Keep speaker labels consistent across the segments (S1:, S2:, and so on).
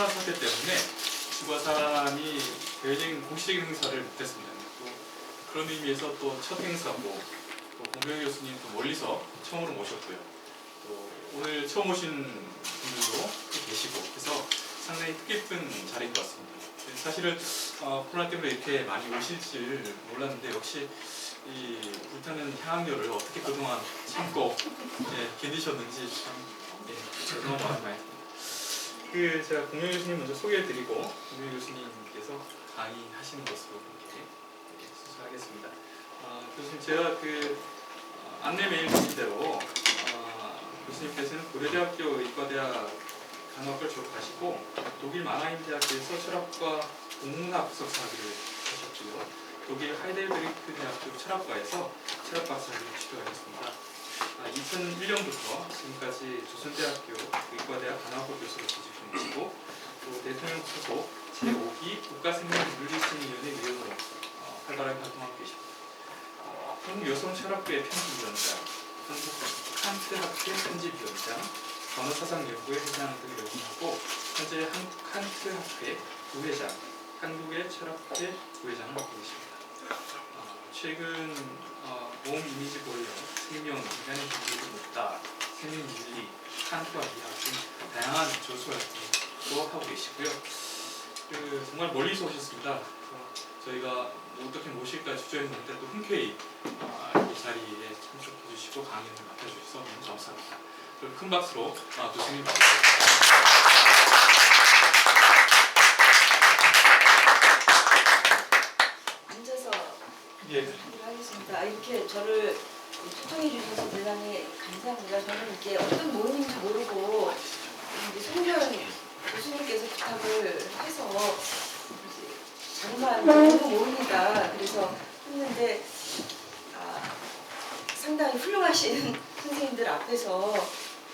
S1: 코로나 사태 때문에 주과산이 대외적인 공식적인 행사를 못했습니다. 또 그런 의미에서 또 첫 행사고 또 공병 교수님 또 멀리서 처음으로 모셨고요. 또 오늘 처음 오신 분들도 계시고 그래서 상당히 뜻깊은 자리인 것 같습니다. 사실은 코로나 때문에 이렇게 많이 오실 줄 몰랐는데 역시 이 불타는 향학료를 어떻게 그동안 참고 견디셨는지 참 그동안 마음이 많이 듭니다. 제가 공명 교수님 먼저 소개해드리고 공명 교수님께서 강의하시는 것으로 이렇게 수사하겠습니다. 교수님 제가 안내 메일 드린 대로 교수님께서는 고려대학교 의과대학 간호학과를 졸업하시고 독일 마나임대학교에서 철학과 공문학 석사학위를 하셨고요. 독일 하이델베르크 대학교 철학과에서 철학 박사학위를 취득하셨습니다. 2001년부터 지금까지 조선대학교 의과대학 간호학과 교수로 재직 중이시고 또 대통령 소속 제5기 국가생명윤리심의위원회 위원으로 활발하게 활동하고 계십니다. 한국 여성철학회 편집위원장, 한국 칸트학회 편집위원장, 언어사상연구회 회장 등을 역임하고 현재 한국 칸트학회 부회장, 한국의 철학회 부회장을 맡고 계십니다. 최근 몸 이미지 보여, 생명, 인간의 기질이 높다, 생명윤리, 칸트와 미학 등 다양한 저술 활동도 하고 계시고요. 정말 멀리서 오셨습니다. 저희가 어떻게 모실까 주저했는데 또 흔쾌히 이 자리에 참석해 주시고 강연을 맡아주셔서 너무 감사합니다. 큰 박수로 교수님
S2: 앉아서
S1: 예.
S2: 하겠습니다. 이렇게 저를 초청해 주셔서 대단히 감사합니다. 저는 이게 어떤 모임인지 모르고 송현 교수님께서 부탁을 해서 장관 모임이다 그래서 했는데 상당히 훌륭하신 선생님들 앞에서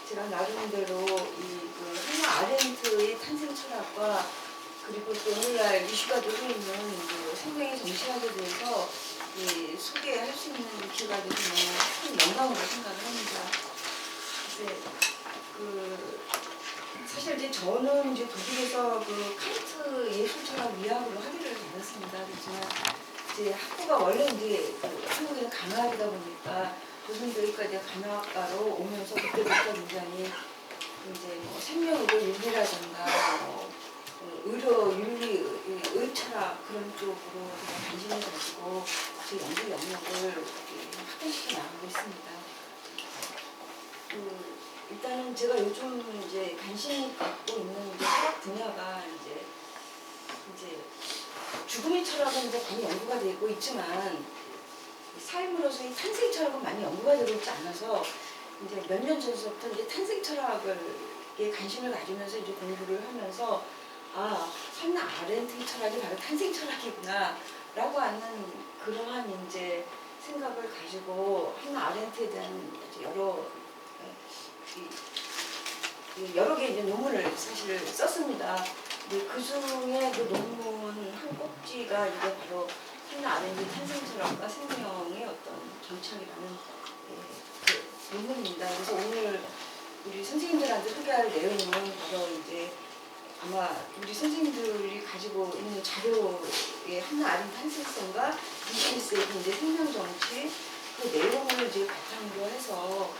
S2: 제가 나름대로 한나 아렌트의 탄생 철학과 그리고 또 오늘날 이슈가 되고 있는 생명의 정신학에 대해서 소개할 수 있는 기회가 돼서 너무 큰 영광으로 생각을 합니다. 사실 이제 저는 이제 독일에서 칸트 예술철학 미학으로 학위를 받았습니다. 그렇지만 이제 학부가 원래 이제 한국에는 간호학이다 보니까 조선대의과대 간호학과로 오면서 그때부터 굉장히 이제 생명의료 윤리라든가 의료 윤리, 의철학 그런 쪽으로 관심을 가지고 제 연구 영역을 확대시켜 나가고 있습니다. 일단은 제가 요즘 이제 관심 갖고 있는 철학 분야가 이제 죽음의 철학은 이제 많이 연구가 되고 있지만 삶으로서의 탄생 철학은 많이 연구가 되고 있지 않아서 이제 몇 년 전부터 이제 탄생 철학에 관심을 가지면서 이제 공부를 하면서 한나 아렌트의 철학이 바로 탄생 철학이구나라고 하는 그러한 이제 생각을 가지고 한나 아렌트에 대한 여러 개의 이제 논문을 사실 썼습니다. 그 중에 그 논문 한 꼭지가 이제 바로 한나 아렌트 탄생 철학과 생명의 어떤 정착이라는 그 논문입니다. 그래서 오늘 우리 선생님들한테 소개할 내용은 바로 이제 아마 우리 선생님들이 가지고 있는 자료의 한나 아렌트 탄생성과 21세기 이제 생명 정치 그 내용을 이제 바탕으로 해서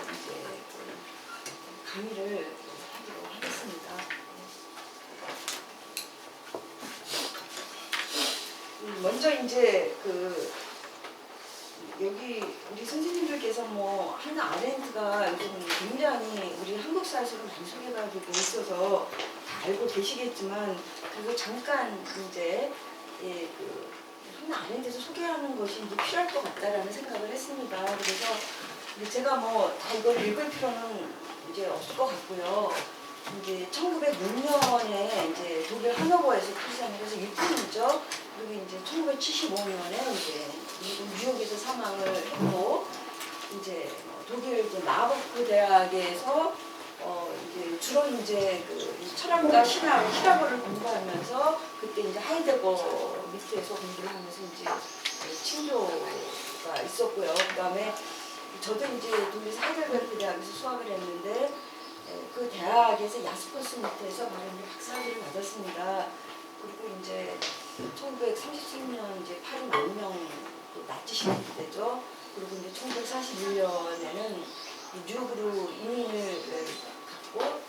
S2: 이제 강의를 하도록 하겠습니다. 먼저 이제 여기 우리 선생님들께서 한나 아렌트가 요즘 굉장히 우리 한국 사회에서 많이 소개가 되고 있어서 다 알고 계시겠지만 그리고 잠깐 이제 한나 아렌트에서 소개하는 것이 이제 필요할 것 같다라는 생각을 했습니다. 그래서 제가 다 이걸 읽을 필요는 이제 없을 것 같고요. 이제 1906년에 이제 독일 하노버에서 출생을 해서 일본이죠. 그리고 이제 1975년에 이제 뉴욕에서 사망을 했고 이제 독일 이제 마버크 대학에서 이제 주로 이제 철학과 신학, 히라버를 공부하면서 그때 이제 하이데거 밑에서 공부를 하면서 이제 친교가 있었고요. 그다음에 저도 이제 독일 하이델베르크 대학에서 수학을 했는데 그 대학에서 야스퍼스 밑에서 바로 이제 박사학위를 받았습니다. 그리고 이제 1933년 이제 파리 망명 나치 시대죠. 그리고 이제 1941년에는 뉴욕으로 이민을 갔고,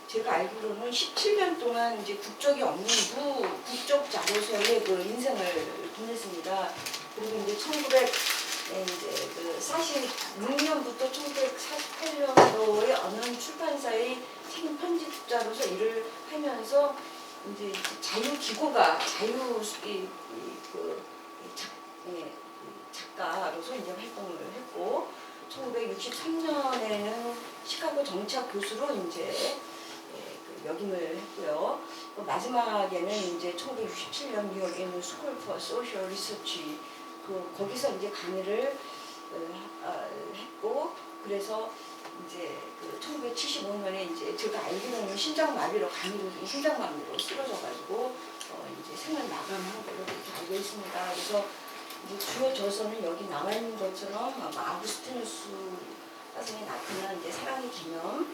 S2: 제가 알기로는 17년 동안 이제 국적이 없는 무국적자로서의 그 인생을 보냈습니다. 그리고 이제 1946년부터 1948년도에 어느 출판사의 책임 편집자로서 일을 하면서 이제 자유기고가 작가로서 이제 활동을 했고, 1963년에는 시카고 정치학 교수로 이제 역임을 했고요. 마지막에는 이제 1967년 뉴욕에 있는 스쿨 포 소셜 리서치 거기서 이제 강의를 했고, 그래서 이제 1975년에 이제 제가 알기로는 심장마비로 쓰러져가지고 이제 생을 마감한 걸로 그렇게 알고 있습니다. 그래서 이제 주요 저서는 여기 나와 있는 것처럼 아구스티누스 사상에 나타난 이제 사랑의 기념,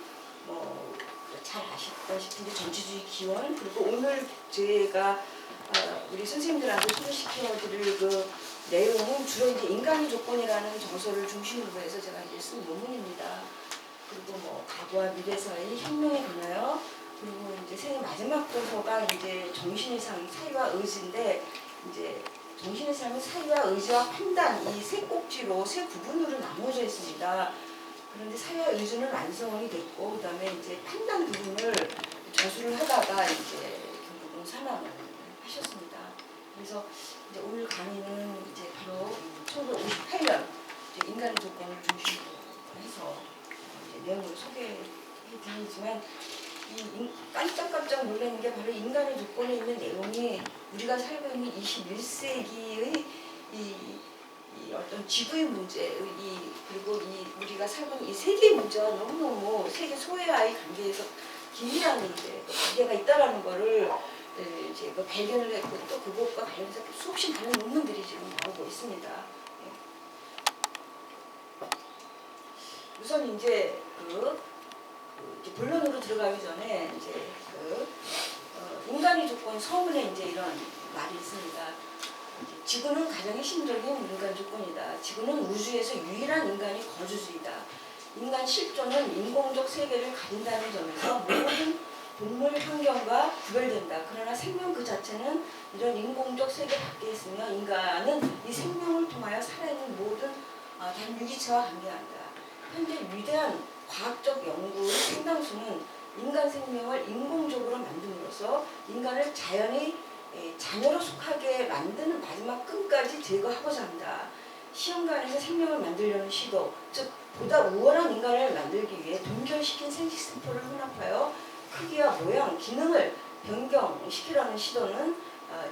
S2: 잘 아시다시피 이제 전체주의 기원, 그리고 오늘 제가 우리 선생님들한테 소개시켜드릴 그 내용은 주로 이제 인간의 조건이라는 정서를 중심으로 해서 제가 이제 쓴 논문입니다. 그리고 과거와 미래 사이의 혁명에 관하여, 그리고 이제 세 마지막 도서가 이제 정신의 삶, 사유와 의지인데, 이제 정신의 삶은 사유와 의지와 판단 이 세 꼭지로 세 부분으로 나누어져 있습니다. 그런데 사유와 의지는 완성이 됐고, 그다음에 이제 판단 부분을 저술을 하다가 이제 결국은 사망을 하셨습니다. 그래서 이제 오늘 강의는 이제 바로 1958년 인간의 조건을 중심으로 해서 이제 내용을 소개해드리지만, 이 깜짝깜짝 놀라는 게 바로 인간의 조건에 있는 내용이 우리가 살고 있는 21세기의 이 어떤 지구의 문제, 그리고 우리가 살고 있는 이 세계의 문제와 너무너무 세계 소외와의 관계에서 긴밀한 이제 관계가 있다라는 거를 이제 발견을 했고, 또 그것과 관련해서 수없이 많은 논문들이 지금 나오고 있습니다. 우선 이제 이제 본론으로 들어가기 전에 이제 인간의 조건 서문에 이제 이런 말이 있습니다. 지구는 가장 핵심적인 인간 조건이다. 지구는 우주에서 유일한 인간의 거주지이다. 인간 실존은 인공적 세계를 가진다는 점에서 모든 동물 환경과 구별된다. 그러나 생명 그 자체는 이런 인공적 세계 밖에 있으며 인간은 이 생명을 통하여 살아있는 모든 다른 유기체와 관계한다. 현재 위대한 과학적 연구의 상당수는 인간 생명을 인공적으로 만듦으로써 인간을 자연의 자녀로 속하게 만드는 마지막 끈까지 제거하고자 한다. 시험관에서 생명을 만들려는 시도, 즉 보다 우월한 인간을 만들기 위해 동결시킨 생식세포를 혼합하여 크기와 모양, 기능을 변경시키려는 시도는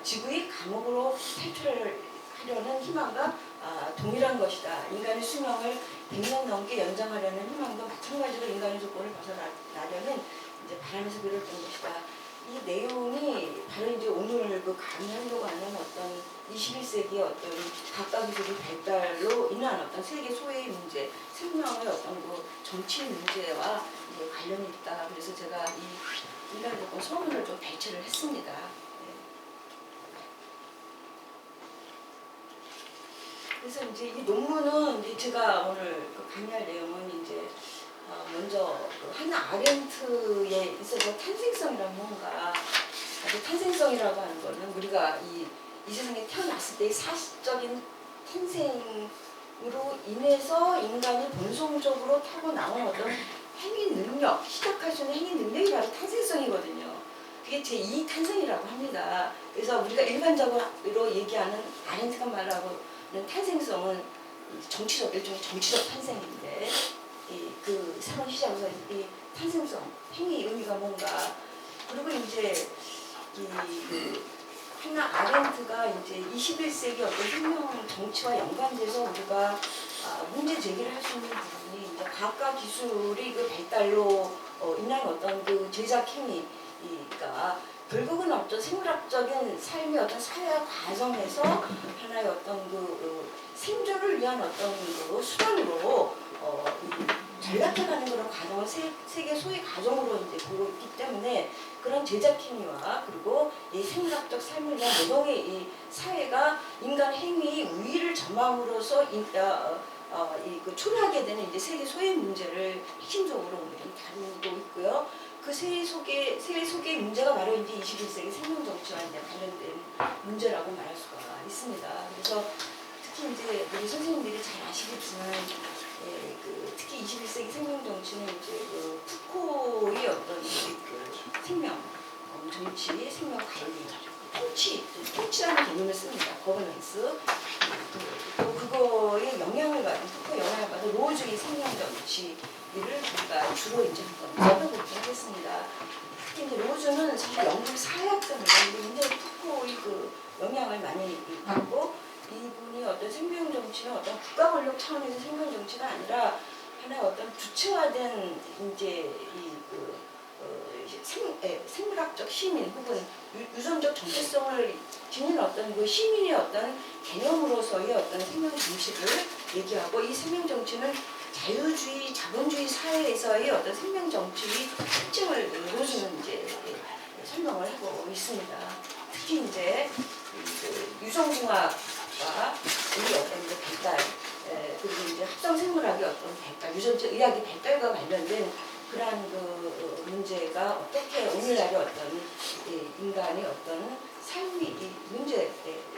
S2: 지구의 감옥으로 탈출하려는 희망과 동일한 것이다. 인간의 수명을 100년 넘게 연장하려는 희망도 마찬가지로 인간의 조건을 벗어나려는 이제 바람에서 비롯된 것이다. 이 내용이 바로 이제 오늘 강의하려고 하는 어떤 21세기 어떤 과학 기술의 발달로 인한 어떤 세계 소외의 문제, 생명의 어떤 정치 문제와 이제 관련이 있다. 그래서 제가 이 인간의 조건 서문을 좀 배치를 했습니다. 그래서 이제 이 논문은 이제 제가 오늘 강의할 내용은 이제 먼저 하나 아렌트에 있어서 탄생성이란 뭔가, 탄생성이라고 하는 거는 우리가 이 세상에 태어났을 때의 사실적인 탄생으로 인해서 인간이 본성적으로 타고나온 어떤 행위 능력, 시작할 수 있는 행위 능력이 바로 탄생성이거든요. 그게 제2 탄생이라고 합니다. 그래서 우리가 일반적으로 얘기하는 아렌트가 말하고 탄생성은 일종의 정치적 탄생인데, 그 새로운 시작에서 이 탄생성, 행위 의미가 뭔가, 그리고 이제 하나 아렌트가 이제 21세기 어떤 혁명 정치와 연관돼서 우리가 문제 제기를 할 수 있는 부분이 이제 과학과 기술의 그 발달로 인한 어떤 그 제작 행위가 결국은 어떤 생물학적인 삶의 어떤 사회화 과정에서 하나의 어떤 생존을 위한 어떤 수단으로 전락해가는 그런 과정을 세계 소위 과정으로 이제 보고 있기 때문에 그런 제작 행위와 그리고 이 생물학적 삶을 위한 노동의 이 사회가 인간 행위의 우위를 점함으로써 그 초래하게 되는 이제 세계 소외 문제를 핵심적으로 오늘은 다루고 있고요. 그 세계 소외 문제가 바로 이제 21세기 생명 정치와 이제 관련된 문제라고 말할 수가 있습니다. 그래서 특히 이제 우리 선생님들이 잘 아시겠지만, 특히 21세기 생명 정치는 이제 그 푸코의 어떤 그 생명 정치, 생명 관리, 통치라는 개념을 씁니다. 거버넌스. 또 그거에 영향을 받은 푸코 영향을 받은 로우주의 생명 정치를 우리가 주로 이제 한번 살펴보도록 하겠습니다. 특히 이제 로우주는 사실 영국 사회학자입니다. 굉장히 푸코의 그 영향을 많이 받고, 이분이 어떤 생명 정치는 어떤 국가 권력 차원에서 생명 정치가 아니라 하나의 어떤 주체화된 이제 생물학적 시민 혹은 유전적 정체성을 지닌 어떤 그 시민의 어떤 개념으로서의 어떤 생명 정치를 얘기하고, 이 생명 정치는 자유주의, 자본주의 사회에서의 어떤 생명 정치의 특징을 보여주는 이제 설명을 하고 있습니다. 특히 이제 유전공학과 우리 어떤 이제 발달, 그리고 이제 합성생물학의 어떤 발달, 유전적 의학의 발달과 관련된 그러한 그 문제가 어떻게 오늘날의 어떤 인간의 어떤 삶의 문제,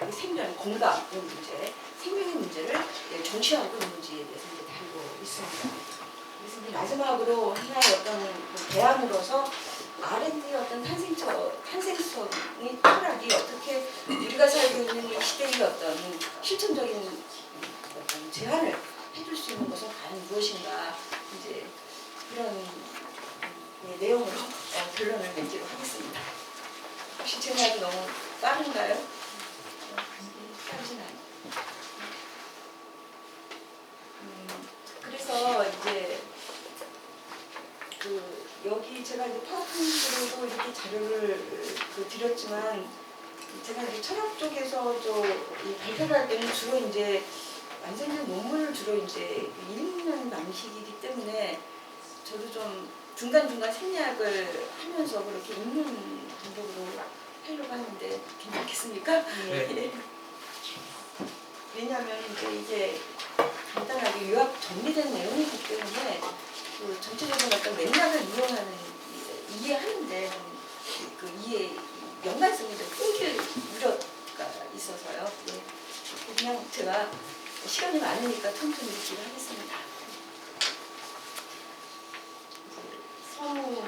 S2: 생명, 건강 문제, 생명의 문제를 정치하고 있는지에 대해서 이제 다루고 있습니다. 그래서 이제 마지막으로 하나의 어떤 대안으로서 R&D의 어떤 탄생성의 철학이 어떻게 우리가 살고 있는 이 시대의 어떤 실천적인 어떤 제안을 해줄 수 있는 것은 과연 무엇인가, 이제 그런 내용으로 결론을 맺기로 하겠습니다. 혹시 제 말이 너무 빠른가요? 빠르진 않아요. 그래서 이제 여기 제가 이제 파워포인트로도 이렇게 자료를 드렸지만, 제가 이제 철학 쪽에서 발표할 때는 주로 이제 완성된 논문을 주로 이제 읽는 방식이기 때문에 저도 좀 중간중간 생략을 하면서 그렇게 읽는 방법으로 하려고 하는데 괜찮겠습니까?
S1: 네.
S2: 왜냐하면 이제 간단하게 요약 정리된 내용이기 때문에 그 전체적인 어떤 맥락을 이해하는데 그 이해 연관성이 좀 끊길 우려가 있어서요. 그냥 제가 시간이 많으니까 천천히 읽기로 하겠습니다. 서문은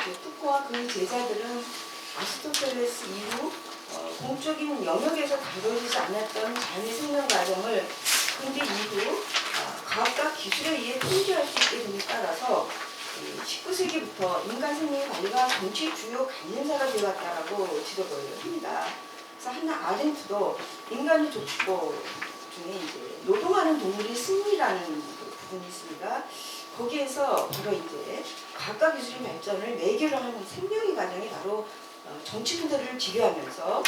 S2: 이제 푸코와 그의 제자들은 아리스토텔레스 이후 공적인 영역에서 다뤄지지 않았던 자연의 생명 과정을 근대 이후 과학과 기술에 의해 통제할 수 있게 됨에 따라서 19세기부터 인간 생명 관리가 정치 주요 관련사가 되어왔다라고 지적을 합니다. 그래서 하나 아렌트도 인간의 족보 중에 이제 노동하는 동물의 승리라는 부분이 있습니다. 거기에서 바로 이제 과학과 기술의 발전을 매개로 하는 생명의 과정이 바로 정치 문제를 지배하면서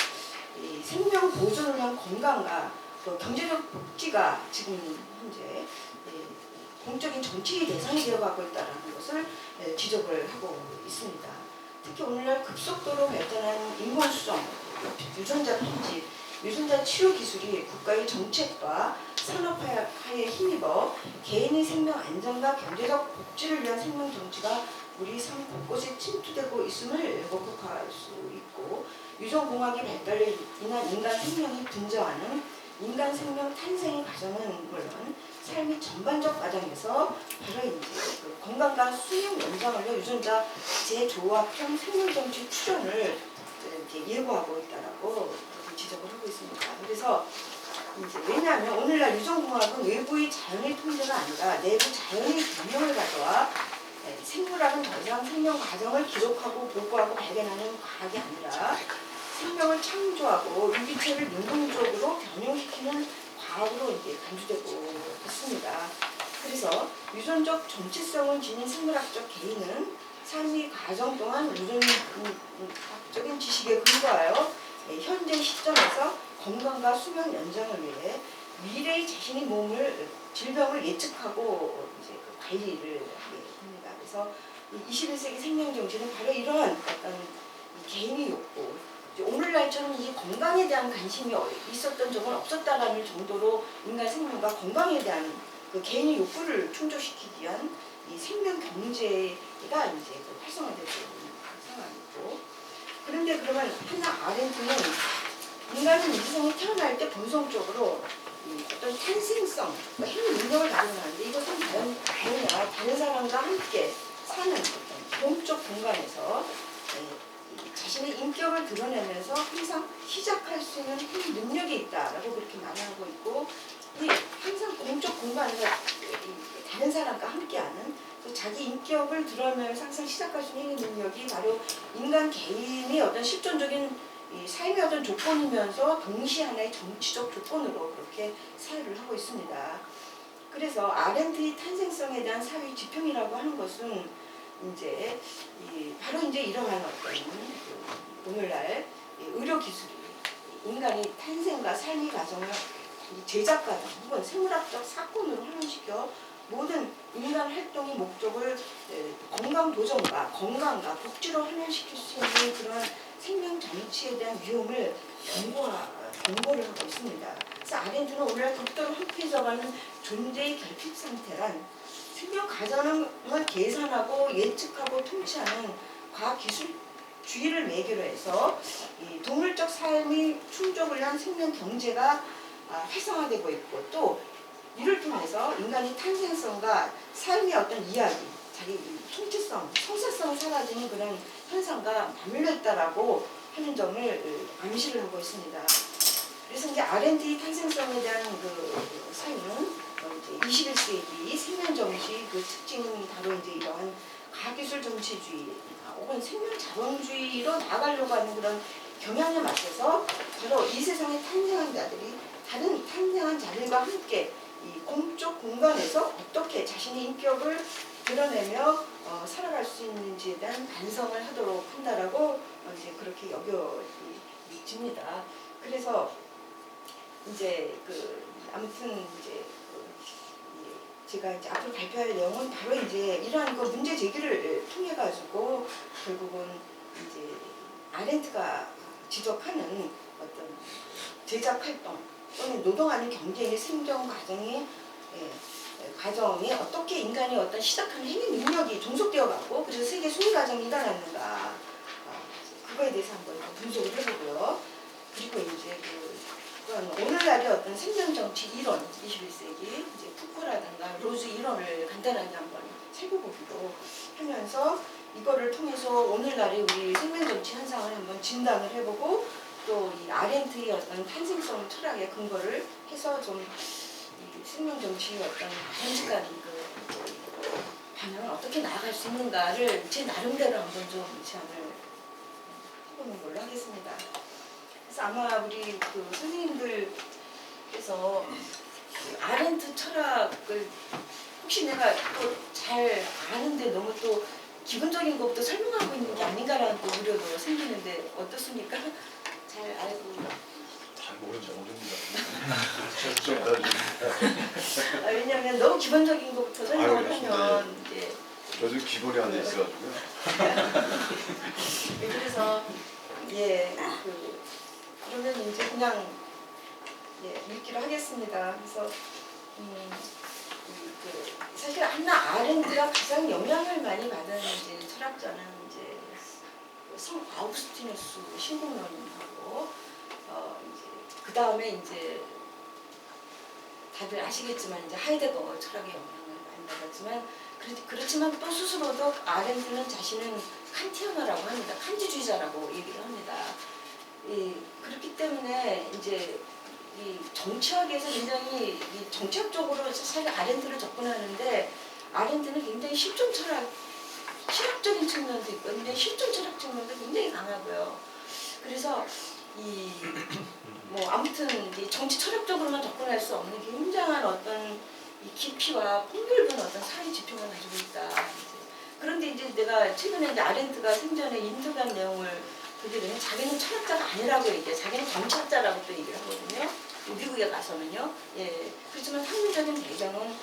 S2: 이 생명 보존을 위한 건강과 또 경제적 복지가 지금 현재 공적인 정치의 대상이 되어가고 있다는 것을 지적을 하고 있습니다. 특히 오늘날 급속도로 발전한 인공수정, 유전자 편집, 유전자 치료 기술이 국가의 정책과 산업화에 힘입어 개인의 생명 안전과 경제적 복지를 위한 생명 정치가 우리 삶 곳곳에 침투되고 있음을 목격할 수 있고, 유전공학의 발달로 인한 인간 생명이 분저하는 인간 생명 탄생의 과정은 물론 삶의 전반적 과정에서 바로 이제 그 건강과 수명 연장을 위해 유전자 재조합형 생명 정치 출현을 이렇게 예고하고 있다라고 지적을 하고 있습니다. 그래서 이제 왜냐하면 오늘날 유전공학은 외부의 자연의 통제가 아니라 내부 자연의 균형을 가져와 생물학은 더 이상 생명 과정을 기록하고 보고하고 발견하는 과학이 아니라 생명을 창조하고 유기체를 능동적으로 변형시키는 과학으로 이제 간주되고 있습니다. 그래서 유전적 정체성을 지닌 생물학적 개인은 삶의 과정 동안 유전학적인 지식에 근거하여 현재 시점에서 건강과 수명 연장을 위해 미래의 자신의 몸을 질병을 예측하고 이제 그 관리를 하게 됩니다. 그래서 21세기 생명 정신은 바로 이러한 어떤 개인의 욕구, 오늘날처럼 이 건강에 대한 관심이 있었던 적은 없었다라는 정도로 인간 생명과 건강에 대한 그 개인의 욕구를 충족시키기 위한 이 생명 경제가 이제 그 활성화되고 있는 상황이고, 그런데 그러면 하나 아렌트는 인간은 이 세상에 태어날 때 본성적으로 어떤 탄생성, 힘 능력을 가지고 나는데 이것은 뭐냐, 다른 사람과 함께 사는 어떤 공적 공간에서 자신의 인격을 드러내면서 항상 시작할 수 있는 힘 능력이 있다라고 그렇게 말하고 있고, 이 항상 공적 공간에서 다른 사람과 함께하는 자기 인격을 드러내면서 항상 시작할 수 있는 능력이 바로 인간 개인의 어떤 실존적인 이 삶의 어떤 조건이면서 동시에 하나의 정치적 조건으로 그렇게 사유를 하고 있습니다. 그래서 아렌트의 탄생성에 대한 사회 지평이라고 하는 것은 이제 바로 이제 이러한 어떤 오늘날 의료 기술이 인간의 탄생과 삶의 과정을 제작 과정 혹은 생물학적 사건으로 활용시켜 모든 인간 활동의 목적을 건강 도전과 건강과 복지로 활용시킬 수 있는 그런 생명 정치에 대한 위험을 경고를 하고 있습니다. 그래서 아렌트는 오늘날 극도로 흡해져가는 존재의 결핍 상태란 생명 가정을 계산하고 예측하고 통치하는 과학기술주의를 매개로 해서 이 동물적 삶의 충족을 위한 생명 경제가 활성화되고 있고, 또 이를 통해서 인간의 탄생성과 삶의 어떤 이야기, 자기 통치성, 성사성이 사라지는 그런 현상과 맞물려 있다라고 하는 점을 암시를 하고 있습니다. 그래서 이제 아렌트의 탄생성에 대한 그 사유는 21세기 생명 정치 그 특징은 바로 이제 이러한 과학기술 정치주의 혹은 생명 자본주의로 나아가려고 하는 그런 경향에 맞춰서 바로 이 세상에 탄생한 자들이 다른 탄생한 자들과 함께 이 공적 공간에서 어떻게 자신의 인격을 드러내며 살아갈 수 있는지에 대한 반성을 하도록 한다라고 이제 그렇게 여겨집니다. 그래서 이제 아무튼 이제 제가 이제 앞으로 발표할 내용은 바로 이제 이러한 그 문제 제기를 통해 가지고 결국은 이제 아렌트가 지적하는 어떤 제작 활동 또는 노동 아닌 경쟁의 생존 과정이 어떻게 인간이 어떤 시작하는 행위 능력이 종속되어 가고 그래서 세계 수리 과정이 일어났는가, 그거에 대해서 한번 분석을 해보고요. 그리고 이제 그건 오늘날의 어떤 생명 정치 이론 21세기 이제 푸코라든가 로즈 이론을 간단하게 한번 살펴보기로 하면서 이거를 통해서 오늘날의 우리 생명 정치 현상을 한번 진단을 해보고 또 이 아렌트의 어떤 탄생성 철학의 근거를 해서 좀 이 생명 정치의 어떤 바람직한 방향을 어떻게 나아갈 수 있는가를 제 나름대로 한번 좀 제안을 해보는 걸로 하겠습니다. 그래서 아마 우리 선생님들께서 아렌트 철학을 혹시 내가 또 잘 아는데 너무 또 기본적인 것부터 설명하고 있는 게 아닌가라는 또 우려도 생기는데 어떻습니까? 잘 알고.
S3: 잘 모릅니다.
S2: 왜냐하면 너무 기본적인 것부터 설명을 하면 이제
S3: 저도 기본이 안 돼 있어가지고요.
S2: 그래서 그러면 이제 그냥 읽기로 하겠습니다. 그래서 사실 한나 아렌트가 가장 영향을 많이 받은 이제 철학자는 이제 성 아우구스티누스 신공론하고 그 다음에 이제 다들 아시겠지만 이제 하이데거 철학의 영향을 많이 받았지만 그렇지만 또 스스로도 아렌트는 자신은 칸티아너라고 합니다. 칸트주의자라고 얘기를 합니다. 그렇기 때문에 이제 이 정치학에서 굉장히 정치학적으로 사실 아렌트를 접근하는데 아렌트는 굉장히 실존 철학, 실학적인 측면도 있고 굉장히 실존 철학 측면도 굉장히 강하고요. 그래서 아무튼 정치 철학적으로만 접근할 수 없는 굉장한 어떤 이 깊이와 폭넓은 어떤 사회 지평을 가지고 있다. 그런데 이제 내가 최근에 이제 아렌트가 생전에 인터뷰한 내용을 보게 되면 자기는 철학자가 아니라고 얘기해요. 자기는 관찰자라고 또 얘기를 하거든요. 미국에 가서는요. 예. 그렇지만 학문적인 배경은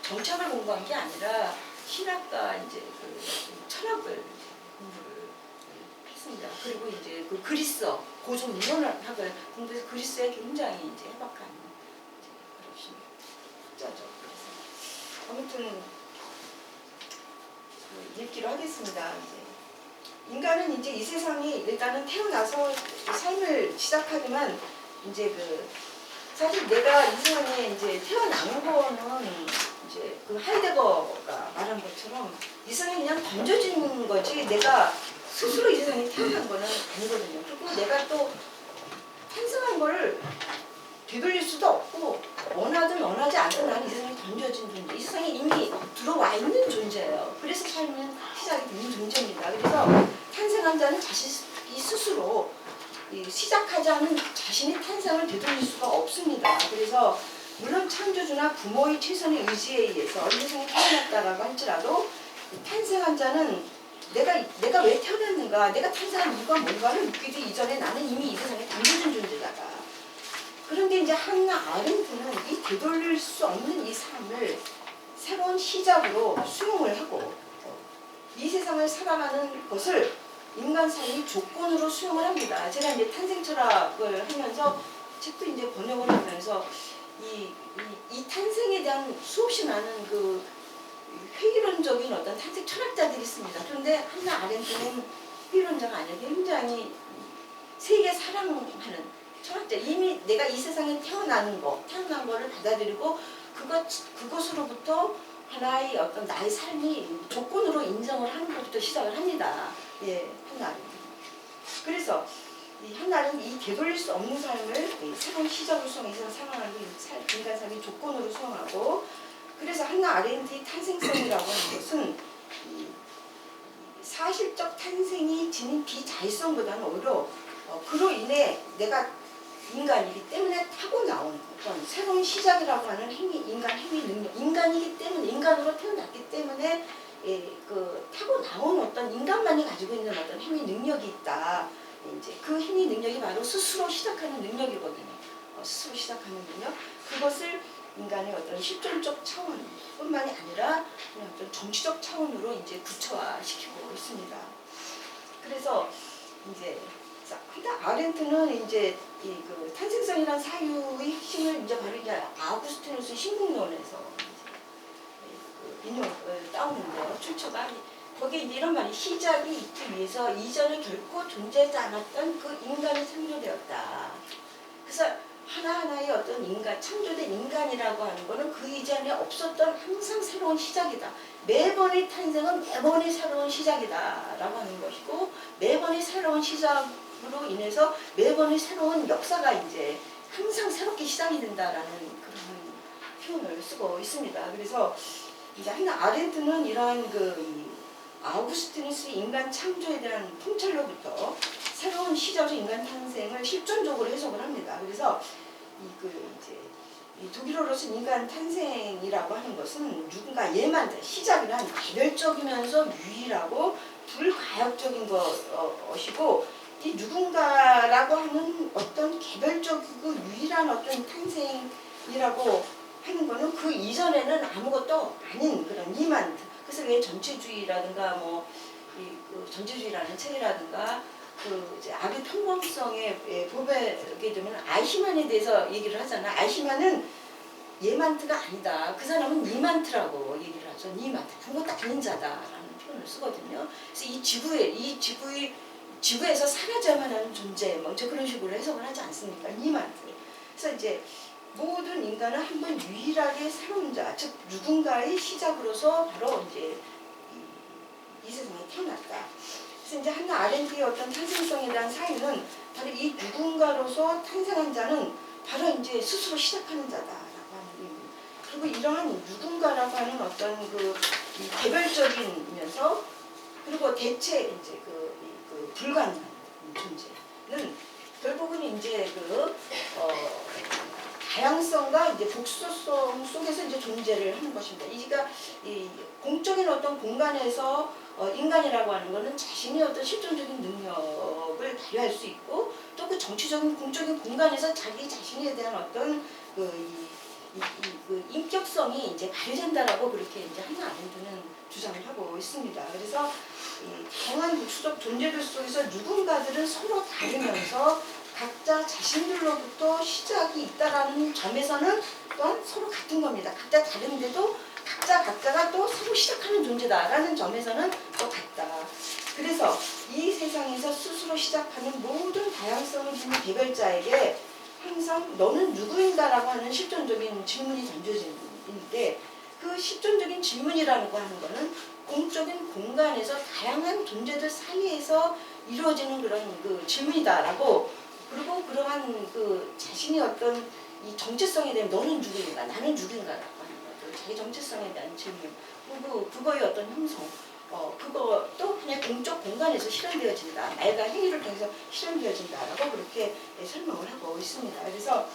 S2: 정착을 공부한 게 아니라 신학과 이제 그 철학을 공부를 했습니다. 그리고 이제 그 그리스어 고전 문헌학을 공부해서 그리스어에 굉장히 이제 해박한 이제 그런 학자죠. 그래서 아무튼 읽기로 하겠습니다. 이제 인간은 이제 이 세상에 일단은 태어나서 삶을 시작하지만 이제 그 사실 내가 이 세상에 이제 태어난 거는 이제 그 하이데거가 말한 것처럼 이 세상에 그냥 던져진 거지 내가 스스로 이 세상에 태어난 거는 아니거든요. 그리고 내가 또 탄생한 거를 되돌릴 수도 없고 원하든 원하지 않든 나는 이 세상에 던져진 존재, 이 세상에 이미 들어와 있는 존재예요. 그래서 삶은 시작이 되는 존재입니다. 그래서 탄생한 자는 자신이 스스로 시작하지 않은 자신의 탄생을 되돌릴 수가 없습니다. 그래서 물론 창조주나 부모의 최선의 의지에 의해서 이 세상에 태어났다라고 할지라도 탄생한 자는 내가 왜 태어났는가, 내가 탄생한 이유가 뭔가를 묻기도 이전에 나는 이미 이 세상에 던져진 존재다. 그런데 이제 한나 아렌트는 이 되돌릴 수 없는 이 삶을 새로운 시작으로 수용을 하고 이 세상을 살아가는 것을 인간 삶의 조건으로 수용을 합니다. 제가 이제 탄생 철학을 하면서 책도 이제 번역을 하면서 이 탄생에 대한 수없이 많은 그 회의론적인 어떤 탄생 철학자들이 있습니다. 그런데 한나 아렌트는 회의론자가 아니라 굉장히 세계 사랑하는 철학자. 이미 내가 이 세상에 태어난 거를 받아들이고 그것으로부터 하나의 어떤 나의 삶이 조건으로 인정을 하는 것부터 시작을 합니다. 예, 한나 아렌트. 그래서 이 한나는 이 되돌릴 수 없는 삶을 새로운 시작으로 수용해 이 세상 살아가는 인간 삶의 조건으로 수용하고, 그래서 한나 아렌트의 탄생성이라고 하는 것은 사실적 탄생이 지닌 비자의성보다는 오히려 그로 인해 내가 인간이기 때문에 타고 나온 어떤 새로운 시작이라고 하는 행위, 인간 행위 능력, 인간이기 때문에 인간으로 태어났기 때문에 그 타고 나온 어떤 인간만이 가지고 있는 어떤 행위 능력이 있다. 이제 그 행위 능력이 바로 스스로 시작하는 능력이거든요. 스스로 시작하는 능력. 그것을 인간의 어떤 실존적 차원뿐만이 아니라 그냥 어떤 정치적 차원으로 이제 구체화시키고 있습니다. 그래서 이제 한나 아렌트는 이제 그 탄생성이라는 사유의 핵심을 이제 바로 이제 아우구스티누스 신국론에서 인용을 따오는데요. 출처가 거기에 이제 이런 말이 시작이 있기 위해서 이전에 결코 존재하지 않았던 그 인간이 창조되었다. 그래서 하나하나의 어떤 인간, 창조된 인간이라고 하는 것은 그 이전에 없었던 항상 새로운 시작이다. 매번의 탄생은 매번의 새로운 시작이다 라고 하는 것이고, 매번의 새로운 시작으로 인해서 매번의 새로운 역사가 이제 항상 새롭게 시작이 된다라는 그런 표현을 쓰고 있습니다. 그래서 이제 한나 아렌트는 이러한 그 아우구스티누스의 인간 창조에 대한 통찰로부터 새로운 시작의 인간 탄생을 실존적으로 해석을 합니다. 그래서 이 독일어로서 인간 탄생이라고 하는 것은 누군가 예만 시작이란 개별적이면서 유일하고 불가역적인 것이고, 이 누군가라고 하는 어떤 개별적이고 유일한 어떤 탄생이라고 하는 것은 그 이전에는 아무것도 아닌 그런 이만트. 그래서 왜 전체주의라든가 그 전체주의라는 책이라든가 그 이제 악의 평범성에 보게 되면 아이히만에 대해서 얘기를 하잖아. 아이히만은 예만트가 아니다. 그 사람은 니만트라고 얘기를 하죠. 니만트. 아무것도 아닌 자다라는 표현을 쓰거든요. 그래서 이 지구에서 사라져야만 하는 존재, 그런 식으로 해석을 하지 않습니까? 니만트. 그래서 이제 모든 인간은 한번 유일하게 새로운 자, 즉 누군가의 시작으로서 바로 이제 이 세상에 태어났다. 그래서 이제 한나 아렌트의 어떤 탄생성에 대한 사유는 바로 이 누군가로서 탄생한 자는 바로 이제 스스로 시작하는 자다라고 하는 의미입니다. 그리고 이러한 누군가라고 하는 어떤 그 개별적이면서 그리고 대체 이제 그 불가능한 존재는 결국은 이제 다양성과 이제 복수성 속에서 이제 존재를 하는 것입니다. 이 공적인 어떤 공간에서 인간이라고 하는 것은 자신의 어떤 실존적인 능력을 발휘할 수 있고 또 그 정치적인 공적인 공간에서 자기 자신에 대한 어떤 그 인격성이 이제 발휘된다라고 그렇게 이제 한나 아렌트는 주장을 하고 있습니다. 그래서 다양한 복수적 존재들 속에서 누군가들은 서로 다르면서 각자 자신들로부터 시작이 있다라는 점에서는 또한 서로 같은 겁니다. 각자 다른데도 각자가 또 서로 시작하는 존재다라는 점에서는 또 같다. 그래서 이 세상에서 스스로 시작하는 모든 다양성을 지닌 개별자에게 항상 너는 누구인가라고 하는 실존적인 질문이 던져지는데 그 실존적인 질문이라는 거 하는 거는 공적인 공간에서 다양한 존재들 사이에서 이루어지는 그런 그 질문이다라고 그리고 그러한 그 자신이 어떤 이 정체성에 대한 너는 누구인가 나는 누구인가라고 하는 것들 자기 정체성에 대한 질문 그리고 그거의 어떤 형성 그것도 그냥 공적 공간에서 실현되어진다. 말과 행위를 통해서 실현되어진다라고 그렇게 설명을 하고 있습니다. 그래서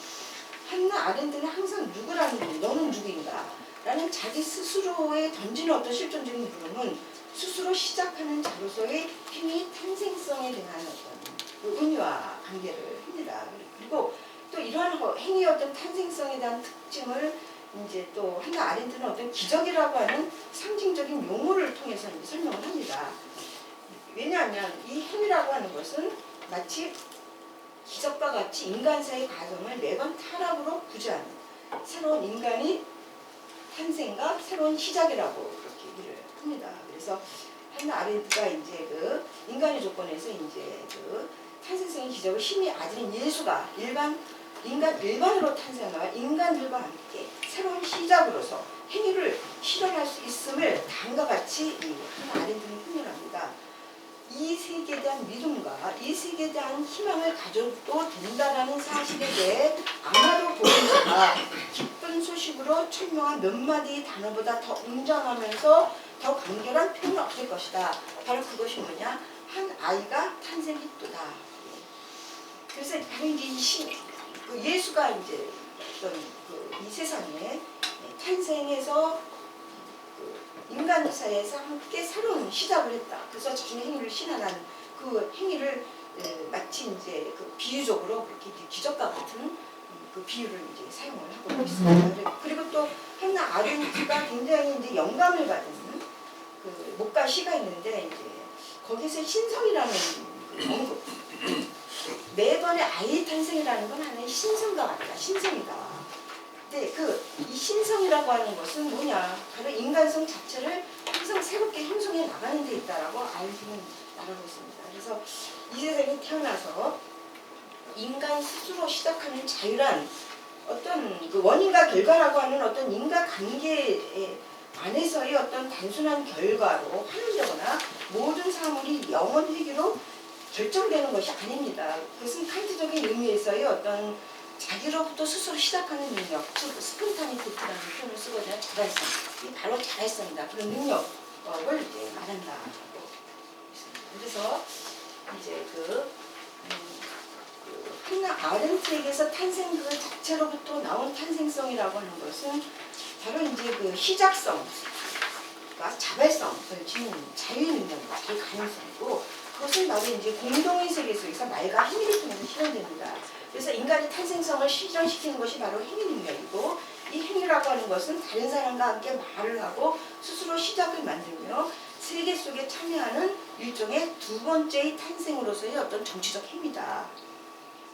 S2: 한나 아렌트는 항상 누구라는 너는 누구인가 라는 자기 스스로에 던지는 어떤 실존적인 물음은 스스로 시작하는 자로서의 행위 탄생성에 대한 어떤 그 의미와 관계를 합니다. 그리고 또 이러한 행위의 어떤 탄생성에 대한 특징을 이제 또 한나 아렌트는 어떤 기적이라고 하는 상징적인 용어를 통해서 이제 설명을 합니다. 왜냐하면 이 행위라고 하는 것은 마치 기적과 같이 인간사의 과정을 매번 타락으로 구제하는 새로운 인간이 탄생과 새로운 시작이라고 그렇게 얘기를 합니다. 그래서 한나 아렌트가 이제 그 인간의 조건에서 이제 그 탄생성의 기적을 힘이 아들인 예수가 인간 일반으로 탄생하여 인간들과 함께 새로운 시작으로서 행위를 실현할 수 있음을 다음과 같이 한나 아렌트는 표현합니다. 이 세계에 대한 믿음과 이 세계에 대한 희망을 가져도 된다는 사실에 대해 아마도 보이자가 기쁜 소식으로 설명한 몇 마디의 단어보다 더 웅장하면서 더 간결한 표현은 없을 것이다. 바로 그것이 뭐냐? 한 아이가 탄생했도다. 그래서 바로 이제 예수가 이제 어떤 이 세상에 탄생해서 인간 사회에서 함께 새로운 시작을 했다. 그래서 자신의 행위를 실현한 그 행위를 마치 이제 그 비유적으로 그렇게 기적과 같은 그 비유를 이제 사용을 하고 있습니다. 그리고 또 한나 아렌트가 굉장히 이제 영감을 받은 그 목과 시가 있는데 이제 거기서 신성이라는 그 언급. 매번의 아이 탄생이라는 건 하나의 신성과 같다. 신성이다. 근데 이 신성이라고 하는 것은 뭐냐? 바로 인간성 자체를 항상 새롭게 형성해 나가는 데 있다라고 알고는 나가고 있습니다. 그래서 이 세상에 태어나서 인간 스스로 시작하는 자유란 어떤 그 원인과 결과라고 하는 어떤 인과관계 안에서의 어떤 단순한 결과로 환원되거나 모든 사물이 영원회귀로 결정되는 것이 아닙니다. 그것은 칸트적인 의미에서의 어떤 자기로부터 스스로 시작하는 능력, 즉 스폰타니티라는 표현을 쓰거든요. 자발성. 이 바로 자발성이다. 그런 능력을 이제 말한다. 그래서 이제 한나 아렌트에게서 탄생 그 자체로부터 나온 탄생성이라고 하는 것은 바로 이제 그 시작성과 자발성을 지닌 자유의 능력과 자유 가능성이고 그것은 바로 이제 공동의 세계 속에서 말과 행위를 통해서 실현됩니다. 그래서 인간의 탄생성을 실현시키는 것이 바로 행위 능력이고 이 행위라고 하는 것은 다른 사람과 함께 말을 하고 스스로 시작을 만들며 세계 속에 참여하는 일종의 두 번째의 탄생으로서의 어떤 정치적 행위다.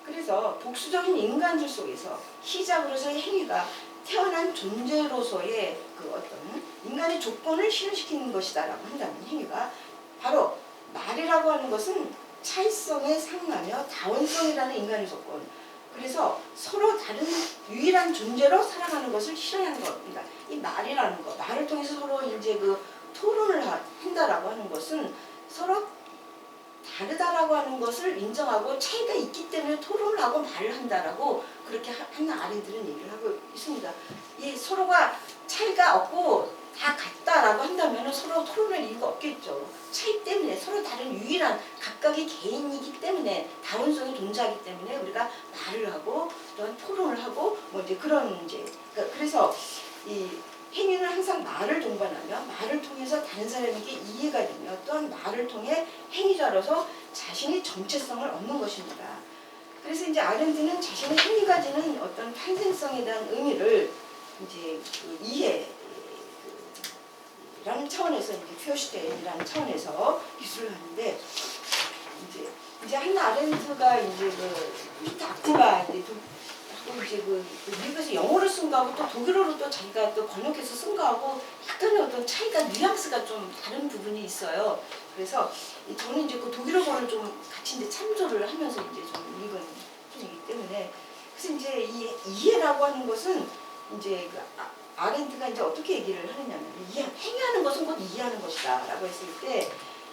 S2: 그래서 복수적인 인간들 속에서 시작으로서의 행위가 태어난 존재로서의 그 어떤 인간의 조건을 실현시키는 것이다라고 한다는 행위가 바로 말이라고 하는 것은 차이성에 상응하며 다원성이라는 인간의 조건. 그래서 서로 다른 유일한 존재로 살아가는 것을 실현하는 겁니다. 이 말이라는 것, 말을 통해서 서로 이제 그 토론을 한다라고 하는 것은 서로 다르다라고 하는 것을 인정하고 차이가 있기 때문에 토론을 하고 말을 한다라고 그렇게 한나 아렌트는 얘기를 하고 있습니다. 이 서로가 차이가 없고 다 같다라고 한다면 서로 토론할 이유가 없겠죠. 차이 때문에 서로 다른 유일한 각각의 개인이기 때문에 다원성이 존재하기 때문에 우리가 말을 하고 또한 토론을 하고 뭐 이제 그런 이제 그래서 이 행위는 항상 말을 동반하며 말을 통해서 다른 사람에게 이해가 되며 또한 말을 통해 행위자로서 자신의 정체성을 얻는 것입니다. 그래서 이제 아렌트는 자신의 행위 가지는 어떤 탄생성에 대한 의미를 이제 그 이해라는 차원에서 이제 퓨어슈테인이라는 차원에서 기술을 하는데 이제 한나 아렌트가 이제 그 피터 악티바 이제 하고 이제 그 미국에서 영어로 쓴 거하고 또 독일어로 또 자기가 또 번역해서 쓴 거하고 약간의 어떤 차이가 뉘앙스가 좀 다른 부분이 있어요. 그래서 저는 이제 그 독일어 거를 좀 같이 이제 참조를 하면서 이제 좀 읽은 편이기 때문에 그래서 이제 이 이해라고 하는 것은 이제 그 아렌트가 이제 어떻게 얘기를 하느냐면 행위하는 것은 곧 이해하는 것이다라고 했을 때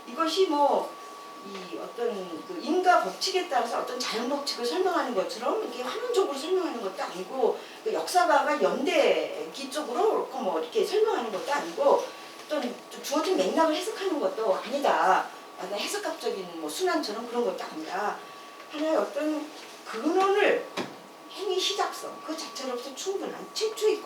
S2: 이것이 뭐 이 어떤 그 인과 법칙에 따라서 어떤 자연 법칙을 설명하는 것처럼 이렇게 환원적으로 설명하는 것도 아니고 그 역사가가 연대기 쪽으로 뭐 이렇게 설명하는 것도 아니고 어떤 주어진 맥락을 해석하는 것도 아니다. 해석학적인 뭐 순환처럼 그런 것도 아니라 하나의 어떤 근원을 행위 시작성 그 자체로부터 충분한 최초의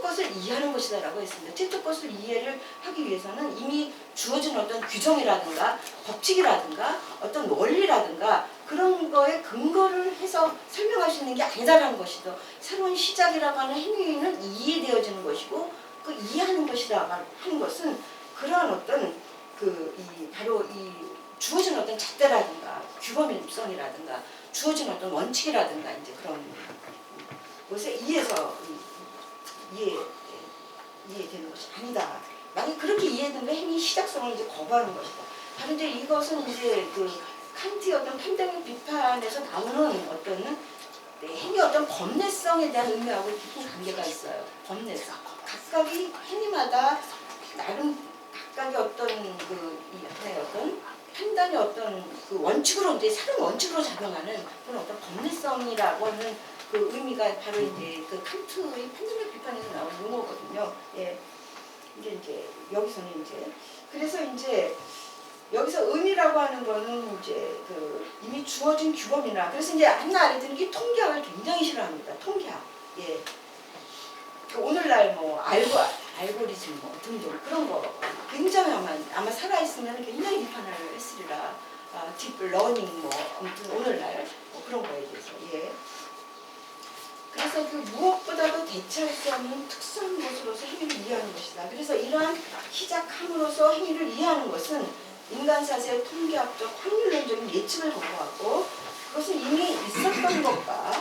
S2: 것을 이해하는 것이다라고 했습니다. 최초 것을 이해를 하기 위해서는 이미 주어진 어떤 규정이라든가 법칙이라든가 어떤 원리라든가 그런 거에 근거를 해서 설명할 수 있는 게 아니다라는 것이죠. 새로운 시작이라고 하는 행위는 이해되어지는 것이고 그 이해하는 것이다 하는 것은 그러한 어떤 바로 이 주어진 어떤 잣대라든가 규범성이라든가 주어진 어떤 원칙이라든가 이제 그런 것에 의해서 이해되는 것이 아니다. 만약 그렇게 이해되면 행위 시작성을 이제 거부하는 것이다. 바로 이제 이것은 이제 그 칸트의 어떤 판단력 비판에서 나오는 어떤 행위 어떤 법례성에 대한 의미하고 깊은 관계가 있어요. 법례성. 각각이 행위마다 나름 각각의 어떤 이 하나의 어떤 판단의 어떤 그 원칙으로 이제 새로운 원칙으로 작용하는 그런 어떤 법례성이라고 하는 그 의미가 바로 이제 그 칸트의 판단력 비판에서 나오는 용어거든요. 예. 이제 여기서는 이제 그래서 이제 여기서 의미라고 하는 거는 이제 그 이미 주어진 규범이나 그래서 이제 한나 아렌트는 이 통계학을 굉장히 싫어합니다. 통계학. 예. 그 오늘날 뭐 알고리즘 뭐 등등 그런 거 굉장히 아마 살아있으면 굉장히 비판을 했으리라. 딥러닝 뭐 아무튼 오늘날 뭐 그런 거에 대해서 예. 그래서 그 무엇보다도 대체할 수 없는 특수한 것으로서 행위를 이해하는 것이다. 그래서 이러한 시작함으로써 행위를 이해하는 것은 인간 사세의 통계학적 확률론적인 예측을 거부하고 그것은 이미 있었던 것과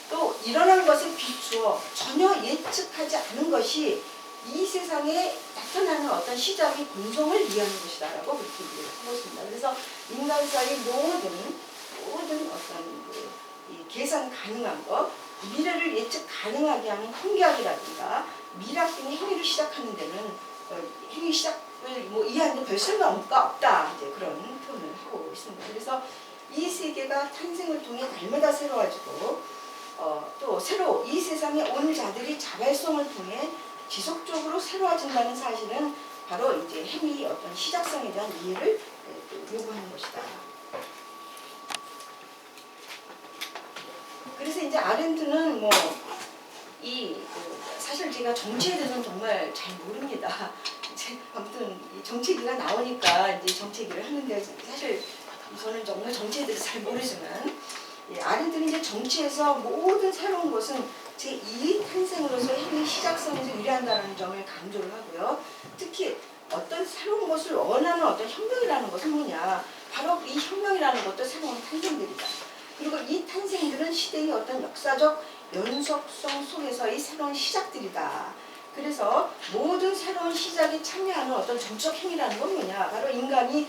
S2: 또 일어난 것에 비추어 전혀 예측하지 않은 것이 이 세상에 나타나는 어떤 시작의 본성을 이해하는 것이다 라고 그렇게 얘기를 하고 있습니다. 그래서 인간사의 모든 어떤 이 계산 가능한 것 미래를 예측 가능하게 하는 통계학이라든가 미락 등의 행위를 시작하는 데는 행위 시작을 뭐 이해하는 별 쓸모가 없다 이제 그런 표현을 하고 있습니다. 그래서 이 세계가 탄생을 통해 날마다 새로워지고 또 새로 이 세상에 온 자들이 자발성을 통해 지속적으로 새로워진다는 사실은 바로 이제 행위의 어떤 시작성에 대한 이해를 요구하는 것이다. 그래서 이제 아렌트는 사실 제가 정치에 대해서는 정말 잘 모릅니다. 아무튼 정치기가 나오니까 이제 정치기를 하는데 사실 저는 정말 정치에 대해서 잘 모르지만 아렌트는 이제 정치에서 모든 새로운 것은 제2의 탄생으로서 행위 시작성에서 유래한다는 점을 강조를 하고요. 특히 어떤 새로운 것을 원하는 어떤 혁명이라는 것은 뭐냐? 바로 이 혁명이라는 것도 새로운 탄생들이다. 그리고 이 탄생들은 시대의 어떤 역사적 연속성 속에서의 새로운 시작들이다. 그래서 모든 새로운 시작에 참여하는 어떤 정적 행위라는 건 뭐냐? 바로 인간이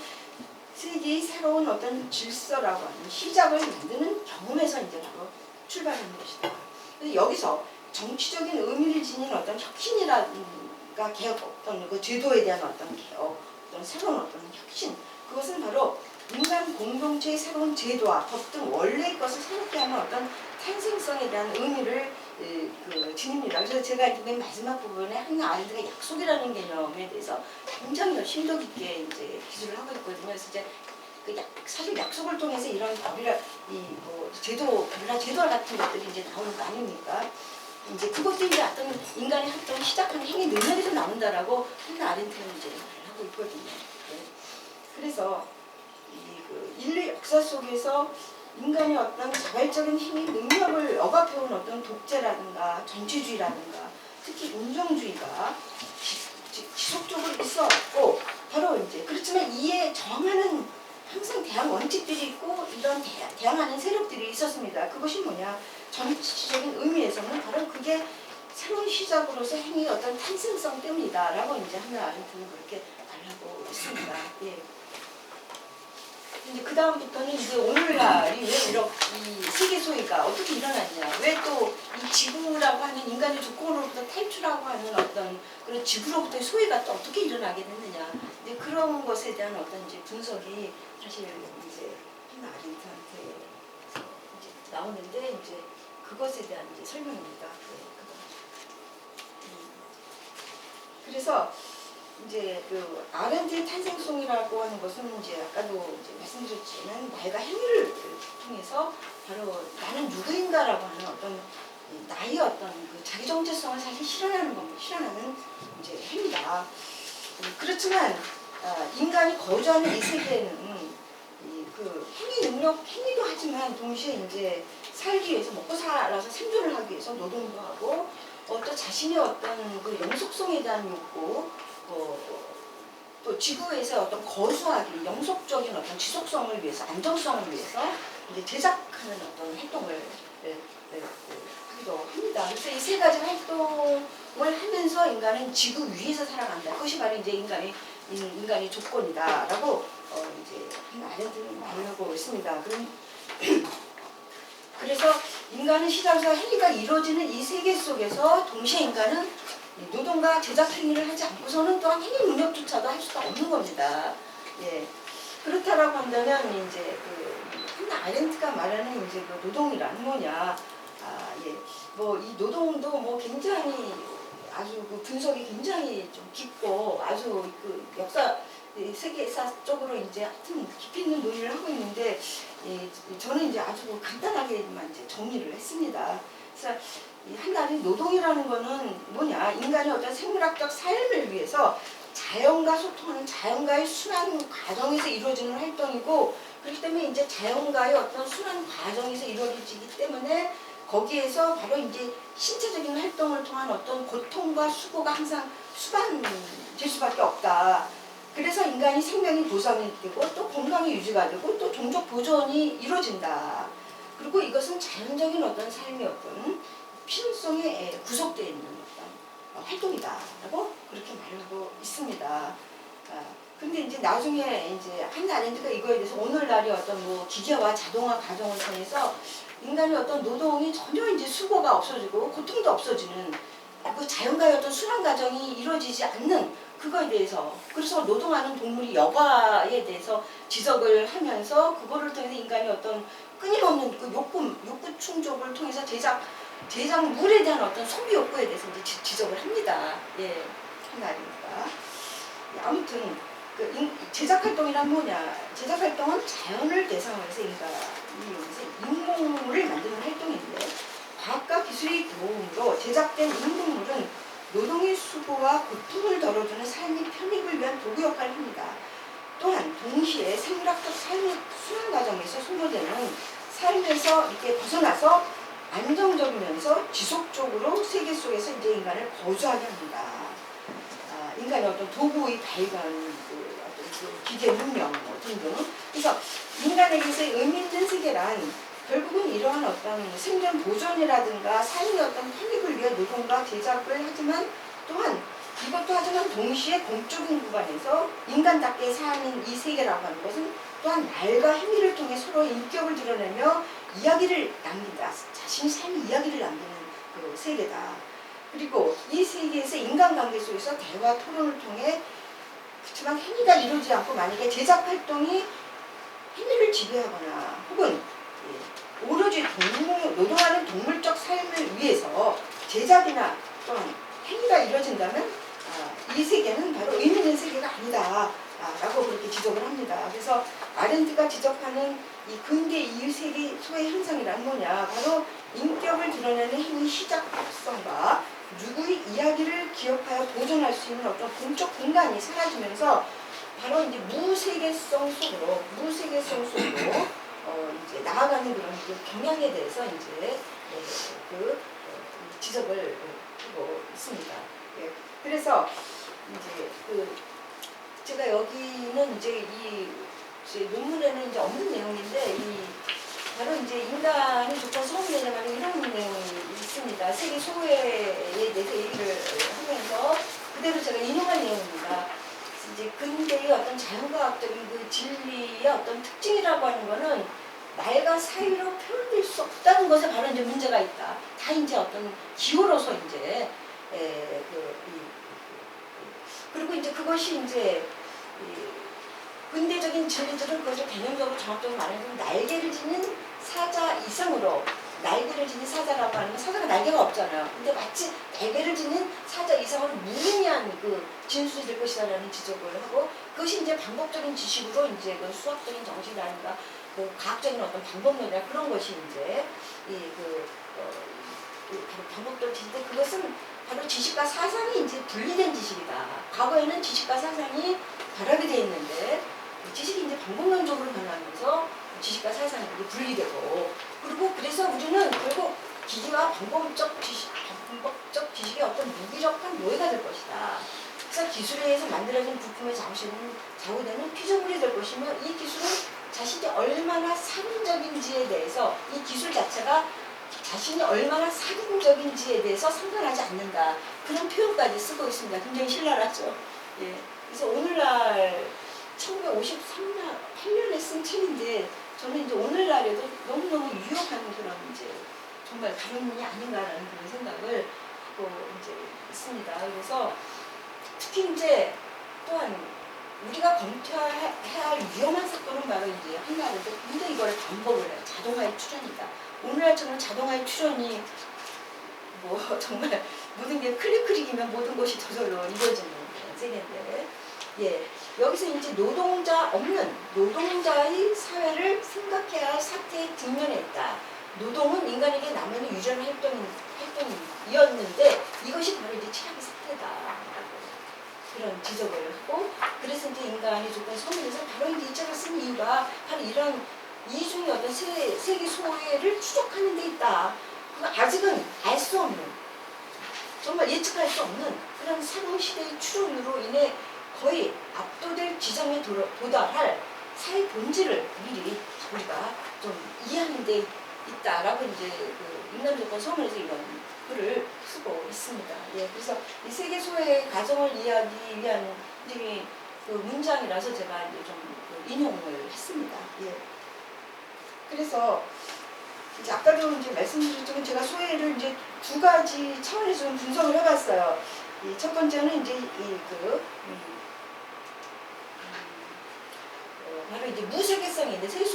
S2: 세계의 새로운 어떤 질서라고 하는 시작을 만드는 경험에서 이제 바로 출발하는 것이다. 그래서 여기서 정치적인 의미를 지닌 어떤 혁신이라든가 개혁, 어떤 그 제도에 대한 어떤 개혁, 어떤 새로운 어떤 혁신, 그것은 바로 인간 공동체의 새로운 제도와 법 등 원래의 것을 새롭게 하는 어떤 탄생성에 대한 의미를 지닙니다. 그래서 제가 맨 마지막 부분에 한나 아렌트가 약속이라는 개념에 대해서 굉장히 심도 깊게 이제 기술을 하고 있거든요. 그래서 이제 사실 약속을 통해서 이런 법이라 법이나 제도 같은 것들이 이제 나오는 거 아닙니까? 이제 그것도 이제 어떤 인간이 어떤 시작하는 행위 능력에서 나온다라고 한나 아렌트는 이제 말하고 있거든요. 네. 그래서 인류 역사 속에서 인간의 어떤 자발적인 힘이 능력을 억압해온 어떤 독재라든가 전체주의라든가 특히 운정주의가 지속적으로 있어왔고 바로 이제 그렇지만 이에 정하는 항상 대항 원칙들이 있고 이런 대항하는 세력들이 있었습니다. 그것이 뭐냐? 정치적인 의미에서는 바로 그게 새로운 시작으로서 행위의 어떤 탄생성 때문이다라고 이제 하나 아렌트는 그렇게 말하고 있습니다. 예. 이제 그 다음부터는 이제 오늘날이 왜 이렇게 이 세계 소위가 어떻게 일어났냐? 왜 또 이 지구라고 하는 인간의 조건으로부터 탈출하고 하는 어떤 그런 지구로부터의 소위가 또 어떻게 일어나게 됐느냐? 이제 그런 것에 대한 어떤 이제 분석이 사실 이제 하나 아렌트한테 이제 나오는데 이제 그것에 대한 이제 설명입니다. 네, 그래서 이제 그 아렌트의 탄생송이라고 하는 것은 이제 아까도 이제 말씀드렸지만 말과 행위를 통해서 바로 나는 누구인가라고 하는 어떤 나의 어떤 그 자기 정체성을 사실 실현하는 겁니다. 실현하는 이제 행위다. 그렇지만 인간이 거주하는 이 세계에는 그 행위 능력 행위도 하지만 동시에 이제 살기 위해서 먹고 살아서 생존을 하기 위해서 노동도 하고 또 자신의 어떤 그 영속성에 대한 욕구 또 지구에서 어떤 거수하기, 영속적인 어떤 지속성을 위해서, 안정성을 위해서 이제 제작하는 어떤 활동을 하기도 합니다. 그래서 이 세 가지 활동을 하면서 인간은 지구 위에서 살아간다. 그것이 바로 이제 인간의 조건이다라고 이제 아렌트는 말을 하고 있습니다. 그래서 인간은 시작에서 행위가 이루어지는 이 세계 속에서 동시에 인간은 노동과 제작 행위를 하지 않고서는 또한 행위 능력조차도 할 수가 없는 겁니다. 예. 그렇다라고 한다면 이제 하나 아렌트가 말하는 이제 그 노동이란 뭐냐? 예. 뭐 이 노동도 뭐 굉장히 아주 그 분석이 굉장히 좀 깊고 아주 그 역사 세계사적으로 이제 하여튼 깊이 있는 논의를 하고 있는데 저는 이제 아주 간단하게만 이제 정리를 했습니다. 그래서 한나의 노동이라는 거는 뭐냐? 인간의 어떤 생물학적 삶을 위해서 자연과 소통하는 자연과의 순환 과정에서 이루어지는 활동이고 그렇기 때문에 이제 자연과의 어떤 순환 과정에서 이루어지기 때문에 거기에서 바로 이제 신체적인 활동을 통한 어떤 고통과 수고가 항상 수반될 수밖에 없다. 그래서 인간이 생명이 보상이 되고 또 건강이 유지가 되고 또 종족 보존이 이루어진다. 그리고 이것은 자연적인 어떤 삶의 어떤 필요성에 구속되어 있는 어떤 활동이다라고 그렇게 말을 하고 있습니다. 근데 이제 나중에 이제 한나 아렌트가 이거에 대해서 오늘날의 어떤 뭐 기계화 자동화 과정을 통해서 인간의 어떤 노동이 전혀 이제 수고가 없어지고 고통도 없어지는 그 자연과의 어떤 순환 과정이 이루어지지 않는 그거에 대해서 그래서 노동하는 동물이 여과에 대해서 지적을 하면서 그거를 통해서 인간이 어떤 끊임없는 그 욕구 충족을 통해서 제작물에 대한 어떤 소비 욕구에 대해서 이제 지적을 합니다. 예, 하나입니다. 아무튼 그 제작 활동이란 뭐냐? 제작 활동은 자연을 대상으로 해서 인간이 인공물을 만드는 활동인데 과학과 기술의 도움으로 제작된 인공물은 노동의 수고와 고통을 덜어주는 삶의 편익을 위한 도구 역할을 합니다. 또한 동시에 생물학적 삶의 순환 과정에서 소모되는 삶에서 이렇게 벗어나서 안정적이면서 지속적으로 세계 속에서 이제 인간을 거주하게 합니다. 인간의 어떤 도구의 발견, 어떤 기계 문명 등등. 그래서 인간에게서 의미 있는 세계란 결국은 이러한 어떤 생존 보존이라든가 삶의 어떤 편익을 위해 노동과 제작을 하지만 또한 이것도 하지만 동시에 공적인 구간에서 인간답게 사는 이 세계라고 하는 것은 또한 말과 행위를 통해 서로 인격을 드러내며 이야기를 남긴다. 자신의 삶의 이야기를 남기는 그 세계다. 그리고 이 세계에서 인간관계 속에서 대화 토론을 통해 그렇지만 행위가 이루어지지 않고 만약에 제작 활동이 행위를 지배하거나 혹은 오로지 노동하는 동물적 삶을 위해서 제작이나 또는 행위가 이루어진다면 이 세계는 바로 의미 있는 세계가 아니다 라고 그렇게 지적을 합니다. 그래서 아렌트가 지적하는 이 근대 이유세계 소의 형성이란 뭐냐? 바로 인격을 드러내는 행위 시작성과 누구의 이야기를 기억하여 보존할 수 있는 어떤 공적 공간이 사라지면서 바로 이제 무세계성 속으로 이제 나아가는 그런 그 경향에 대해서 이제 지적을 하고 있습니다. 예. 그래서 이제 제가 여기는 이제 제 논문에는 이제 없는 내용인데 바로 이제 인간의 조건 소음내나 이런 내용이 있습니다. 세계 소외에 대해서 얘기를 하면서 그대로 제가 인용한 내용입니다. 이제 근대의 어떤 자연과학적인 그 진리의 어떤 특징이라고 하는 거는 말과 사이로 표현될 수 없다는 것에 바로 이제 문제가 있다. 다 이제 어떤 기호로서 이제 그리고 이제 그것이 이제 근대적인 진리들은 그것을 개념적으로 정확적으로 말하면 날개를 지닌 사자 이상으로 날개를 지닌 사자라고 하는 건 사자가 날개가 없잖아요. 근데 마치 날개를 지닌 사자 이상으로 무의미한 그 진술이 될 것이라는 지적을 하고 그것이 이제 방법적인 지식으로 이제 그 수학적인 정신이라든가 그 과학적인 어떤 방법론이나 그런 것이 이제 바로 방법적인 지식인데 그것은 바로 지식과 사상이 이제 분리된 지식이다. 과거에는 지식과 사상이 결합이 되어 있는데 지식이 이제 방법론적으로 변하면서 지식과 사상이 분리되고 그리고 그래서 우리는 결국 기기와 방법적 지식의 어떤 무기력한 노예가 될 것이다. 그래서 기술에 의해서 만들어진 부품의 좌우되는 피조물이 될 것이며 이 기술은 자신이 얼마나 살인적인지에 대해서 이 기술 자체가 자신이 얼마나 살인적인지에 대해서 상관하지 않는다. 그런 표현까지 쓰고 있습니다. 굉장히 신랄하죠. 예. 그래서 오늘날 1953년 쓴 책인데 저는 이제 오늘날에도 너무너무 유효한 그런 이제 정말 발언이 아닌가라는 그런 생각을 하고 이제 있습니다. 그래서 특히 이제 또한 우리가 검토해야 할 위험한 사건은 바로 이제 하나인데 근데 이걸 반복을 해요. 자동화의 출현이다. 오늘날처럼 자동화의 출현이 뭐 정말 모든 게 클릭이면 모든 것이 저절로 이루어지는 세계인데 예. 여기서 이제 노동자 없는 노동자의 사회를 생각해야 할 사태에 직면해 있다. 노동은 인간에게 남에게 유전한 활동이었는데 이것이 바로 이제 최악의 사태다. 그런 지적을 하고 그래서 이제 인간의 조건 소멸에서 바로 이제 이 책을 쓴 이유가 바로 이런 이중의 어떤 세계 소외를 추적하는 데 있다. 아직은 알 수 없는 정말 예측할 수 없는 그런 새로운 시대의 출현으로 인해 거의 압도될 지점에 도달할 사회 본질을 미리 우리가 좀 이해하는 데 있다라고 이제 인간 조건 소멸에서 이런 글을 쓰고 있습니다. 예, 그래서 이 세계 소외의 과정을 이해하기 위한 이제 그 문장이라서 제가 이제 좀 인용을 했습니다. 예. 그래서 이제 아까도 이제 말씀드렸지만 제가 소외를 이제 두 가지 차원에서 좀 분석을 해봤어요. 이 첫 번째는 이제 바로 이제 무세계성인데 세계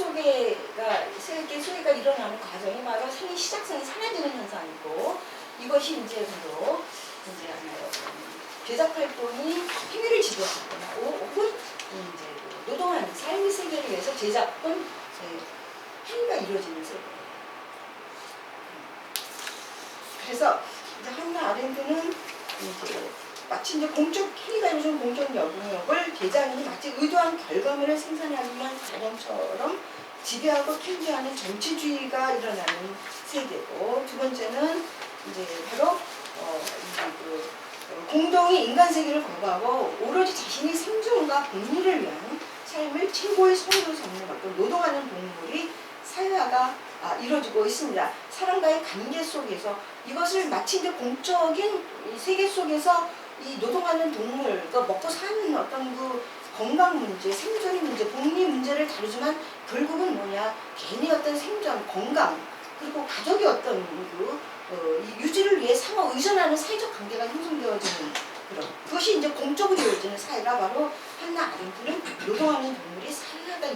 S2: 소외가 일어나는 과정이 바로 생의 시작성이 사라지는 현상이고 이것이 이제 바로 이제 제작 활동이 행위를 지도하거나 혹은 이제 노동하는 삶의 세계를 위해서 제작 혹은 행위가 이루어지는 세계. 그래서 이제 한나 아렌드는 이제 마치 이제 공적 행위가 이루어지는 공적 영역을 대장이 마치 의도한 결과물을 생산하기 위한 과정처럼 지배하고 통제하는 정치주의가 일어나는 세계고 두 번째는 이제 바로 공동이 인간 세계를 거부하고 오로지 자신의 생존과 복리를 위한 삶을 최고의 성으로 삼는 어떤 노동하는 동물이 사회화가 이루어지고 있습니다. 사람과의 관계 속에서 이것을 마치 이제 공적인 세계 속에서 이 노동하는 동물, 그러니까 먹고 사는 어떤 그 건강 문제, 생존의 문제, 복리 문제를 다루지만 결국은 뭐냐 개인의 어떤 생존, 건강 그리고 가족의 어떤 유지를 위해 상호 의존하는 사회적 관계가 형성되어지는 그것이 이제 공적으로 이루어지는 사회가 바로 한나 아렌트는 노동하는 동물이 사회가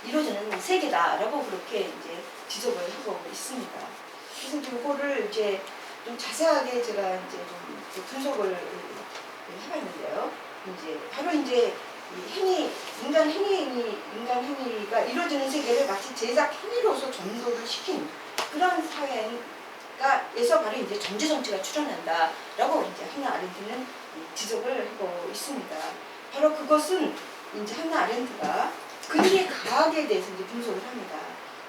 S2: 이루어지는 세계다라고 그렇게 이제 지적을 하고 있습니다. 그래서 이거를 이제 좀 자세하게 제가 이제 좀 분석을 해봤는데요. 이제 바로 이제 인간 행위가 이루어지는 세계를 마치 제작 행위로서 전도를 시킨 그런 사회에서 바로 이제 전제 정치가 출현한다라고 이제 한나 아렌트는 지적을 하고 있습니다. 바로 그것은 이제 한나 아렌트가 근대 과학에 대해서 이제 분석을 합니다.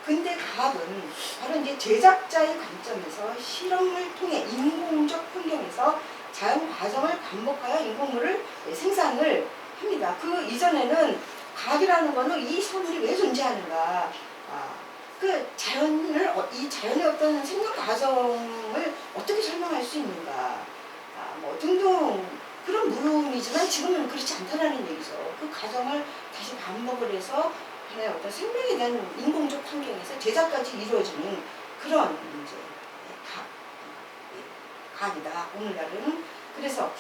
S2: 근대 과학은 바로 이제 제작자의 관점에서 실험을 통해 인공적 환경에서 자연 과정을 반복하여 인공물을 생산을 합니다. 그 이전에는 과학이라는 거는 이 사물이 왜 존재하는가, 그 자연을 이 자연의 어떤 생명 과정을 어떻게 설명할 수 있는가, 뭐 등등 그런 물음이지만 지금은 그렇지 않다라는 얘기죠. 그 과정을 다시 반복을 해서 하나의 어떤 생명에 대한 인공적 환경에서 제작까지 이루어지는 그런 이제 과학이다. 오늘날은 그래서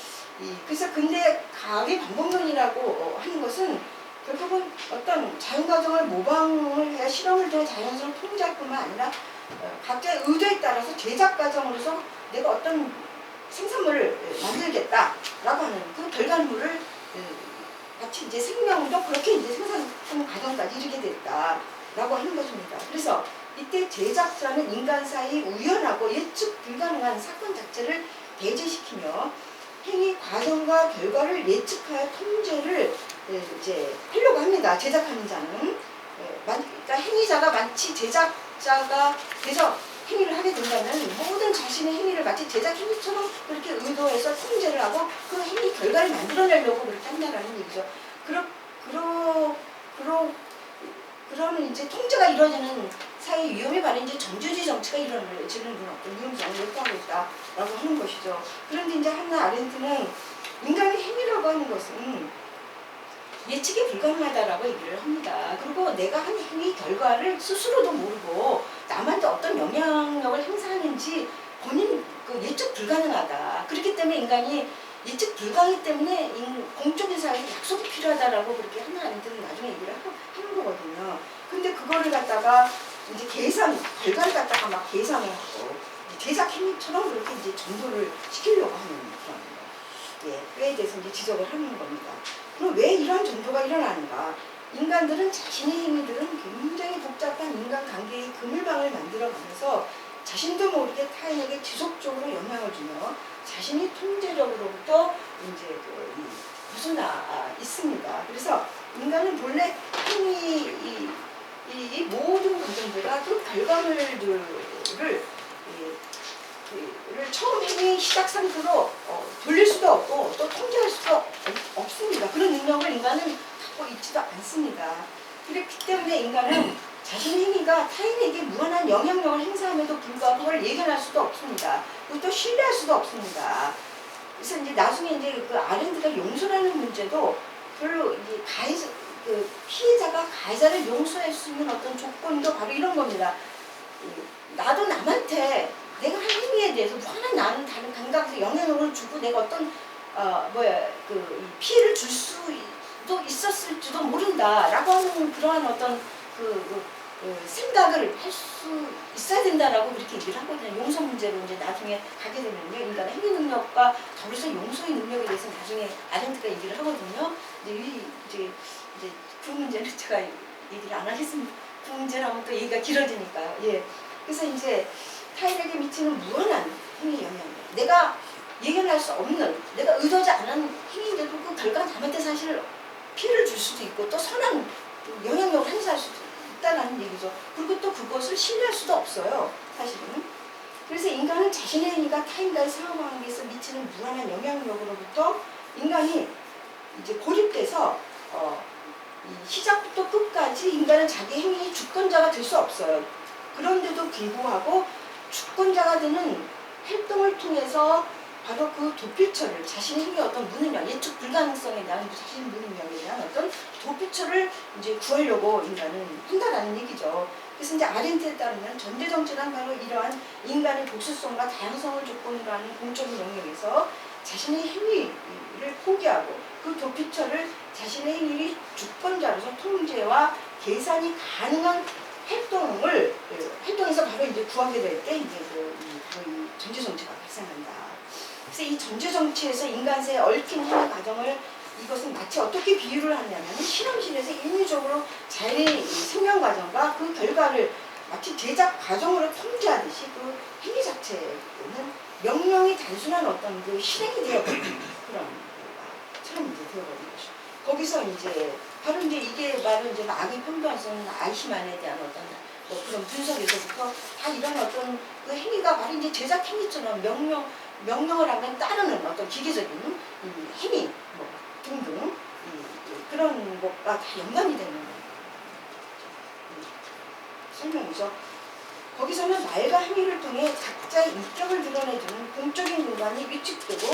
S2: 근데 과학의 반복론이라고 하는 것은 결국은 어떤 자연 과정을 모방을 해야 실험을 통해 자연스러운 통제할 뿐만 아니라 각자의 의도에 따라서 제작 과정으로서 내가 어떤 생산물을 만들겠다라고 하는 그 결과물을 마치 이제 생명도 그렇게 이제 생산하는 과정까지 이르게 됐다라고 하는 것입니다. 그래서 이때 제작자는 인간사의 우연하고 예측 불가능한 사건 자체를 배제시키며 행위 과정과 결과를 예측하여 통제를 이제 하려고 합니다. 제작하는 자는 그러니까 행위자가 마치 제작자가 돼서 행위를 하게 된다면 모든 자신의 행위를 마치 제작 행위처럼 그렇게 의도해서 통제를 하고 그 행위 결과를 만들어내려고 그렇게 한다라는 얘기죠. 그런 이제 통제가 이루어지는 사회 위험이 바로 이제 전주주의 정치가 이루어지는 어떤 위험성을 요구하고 있다라고 하는 것이죠. 그런데 이제 한나 아렌트는 인간의 행위라고 하는 것은 예측이 불가능하다라고 얘기를 합니다. 그리고 내가 한 행위 결과를 스스로도 모르고 남한테 어떤 영향력을 행사하는지 본인 예측 불가능하다. 그렇기 때문에 인간이 예측 불가하기 때문에 공적인 사회에서 약속이 필요하다라고 그렇게 한나 아렌트는 나중에 얘기를 하는 거거든요. 근데 그거를 갖다가 이제 결과를 갖다가 막 계산을 하고 제작 행위처럼 그렇게 이제 전도를 시키려고 하는 그런 그에 대해서 이제 지적을 하는 겁니다. 그럼 왜 이러한 전도가 일어나는가? 인간들은 자신의 행위들은 굉장히 복잡한 인간관계의 그물망을 만들어가면서 자신도 모르게 타인에게 지속적으로 영향을 주며 자신이 통제력으로부터 이제 벗어나 있습니다. 그래서 인간은 본래 행위 이 모든 과정들과 그 결과물들을 처음 행위 시작 상태로 돌릴 수도 없고 또 통제할 수도 없습니다. 그런 능력을 인간은 갖고 있지도 않습니다. 그렇기 때문에 인간은 자신의 행위가 타인에게 무한한 영향력을 행사함에도 불구하고 그걸 예견할 수도 없습니다. 그리고 또 신뢰할 수도 없습니다. 그래서 이제 나중에 이제 그 아렌트가 용서라는 문제도 별로 이제 피해자가 가해자를 용서할 수 있는 어떤 조건도 바로 이런 겁니다. 나도 남한테 내가 한 행위에 대해서 무한한 나는 다른 감각에서 영향력을 주고 내가 어떤 피해를 줄 수도 있었을지도 모른다라고 하는 그러한 어떤 생각을 할 수 있어야 된다라고 그렇게 얘기를 하거든요. 용서 문제로 이제 나중에 가게 되면요, 인간의 행위 능력과 더불어서 용서의 능력에 대해서 나중에 아렌트가 얘기를 하거든요. 이제 그 문제는 제가 얘기를 안 하겠습니다. 그 문제는 하면 또 얘기가 길어지니까요. 예. 그래서 이제 타인에게 미치는 무한한 행위 영향력. 내가 예견할 수 없는, 내가 의도하지 않은 행위인데도 그 결과가 남한테 사실 피해를 줄 수도 있고 또 선한 영향력을 행사할 수도 있다는 얘기죠. 그리고 또 그것을 신뢰할 수도 없어요. 사실은. 그래서 인간은 자신의 행위가 타인과의 상호관계에서 미치는 무한한 영향력으로부터 인간이 이제 고립돼서 시작부터 끝까지 인간은 자기 행위의 주권자가 될 수 없어요. 그런데도 불구하고 주권자가 되는 활동을 통해서 바로 그 도피처를 자신의 행위의 어떤 무능력, 예측 불가능성에 대한 자신의 무능력에 대한 어떤 도피처를 이제 구하려고 인간은 한다라는 얘기죠. 그래서 이제 아렌트에 따르면 전제정치란 바로 이러한 인간의 독수성과 다양성을 조건으로 하는 공적인 영역에서 자신의 행위를 포기하고 그 도피처를 자신의 행위의 주권자로서 통제와 계산이 가능한 활동에서 바로 이제 구하게 될 때 이제 이 전제정치가 발생한다. 그래서 이 전제정치에서 인간세에 얽힌 행위 과정을 이것은 마치 어떻게 비유를 하냐면 실험실에서 인위적으로 자연의 생명 과정과 그 결과를 마치 제작 과정으로 통제하듯이 그 행위 자체는 명령이 단순한 어떤 그 실행이 되어버리는 그런 처럼 이제 되어버리는 거죠. 거기서 이제 바로 이제 이게 바로 이제 악의 편견성, 아이시만에 대한 어떤 뭐 그런 분석에서부터 다 이런 어떤 그 행위가 바로 이제 제작 행위처럼 명령을 하면 따르는 어떤 기계적인 행위 뭐 등등 그런 것과 다 연관이 되는 설명이죠. 거기서는 말과 행위를 통해 각자의 인격을 드러내주는 공적인 공간이 위축되고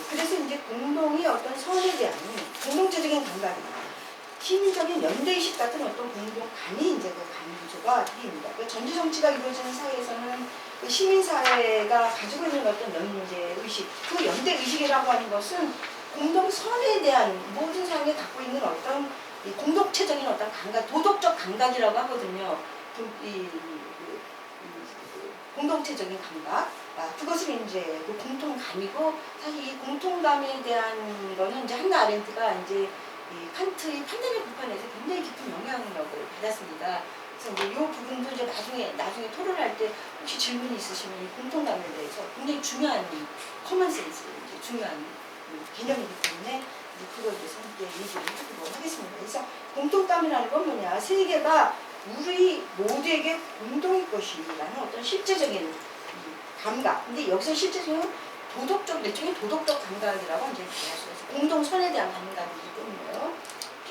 S2: 그래서 이제 공동의 어떤 선에 대한 공동체적인 감각이나 시민적인 연대의식 같은 어떤 공동감이 이제 그 감소가 됩니다. 그 전제정치가 이루어지는 사회에서는 그 시민사회가 가지고 있는 어떤 연대의식, 그 연대의식이라고 하는 것은 공동선에 대한 모든 사람이 갖고 있는 어떤 이 공동체적인 어떤 감각, 도덕적 감각이라고 하거든요. 공동체적인 감각, 그것은 이제 그 공통감이고 사실 이 공통감에 대한 거는 이제 한나 아렌트가 이제 이 칸트의 판단력 비판에서 굉장히 깊은 영향력을 받았습니다. 그래서 이제 이 부분도 이제 나중에 토론할 때 혹시 질문이 있으시면 이 공통감에 대해서 굉장히 중요한 커먼 센스, 중요한 개념이기 때문에 그거에 대해서 함께 얘기를 해보도록 하겠습니다. 그래서 공통감이라는 건 뭐냐? 세계가 우리 모두에게 공동일 것이라는 어떤 실제적인 감각. 근데 여기서 실제적인 도덕적, 일종의 도덕적 감각이라고 이제 얘기할 수 있어요. 공동선에 대한 감각이기 때문에요.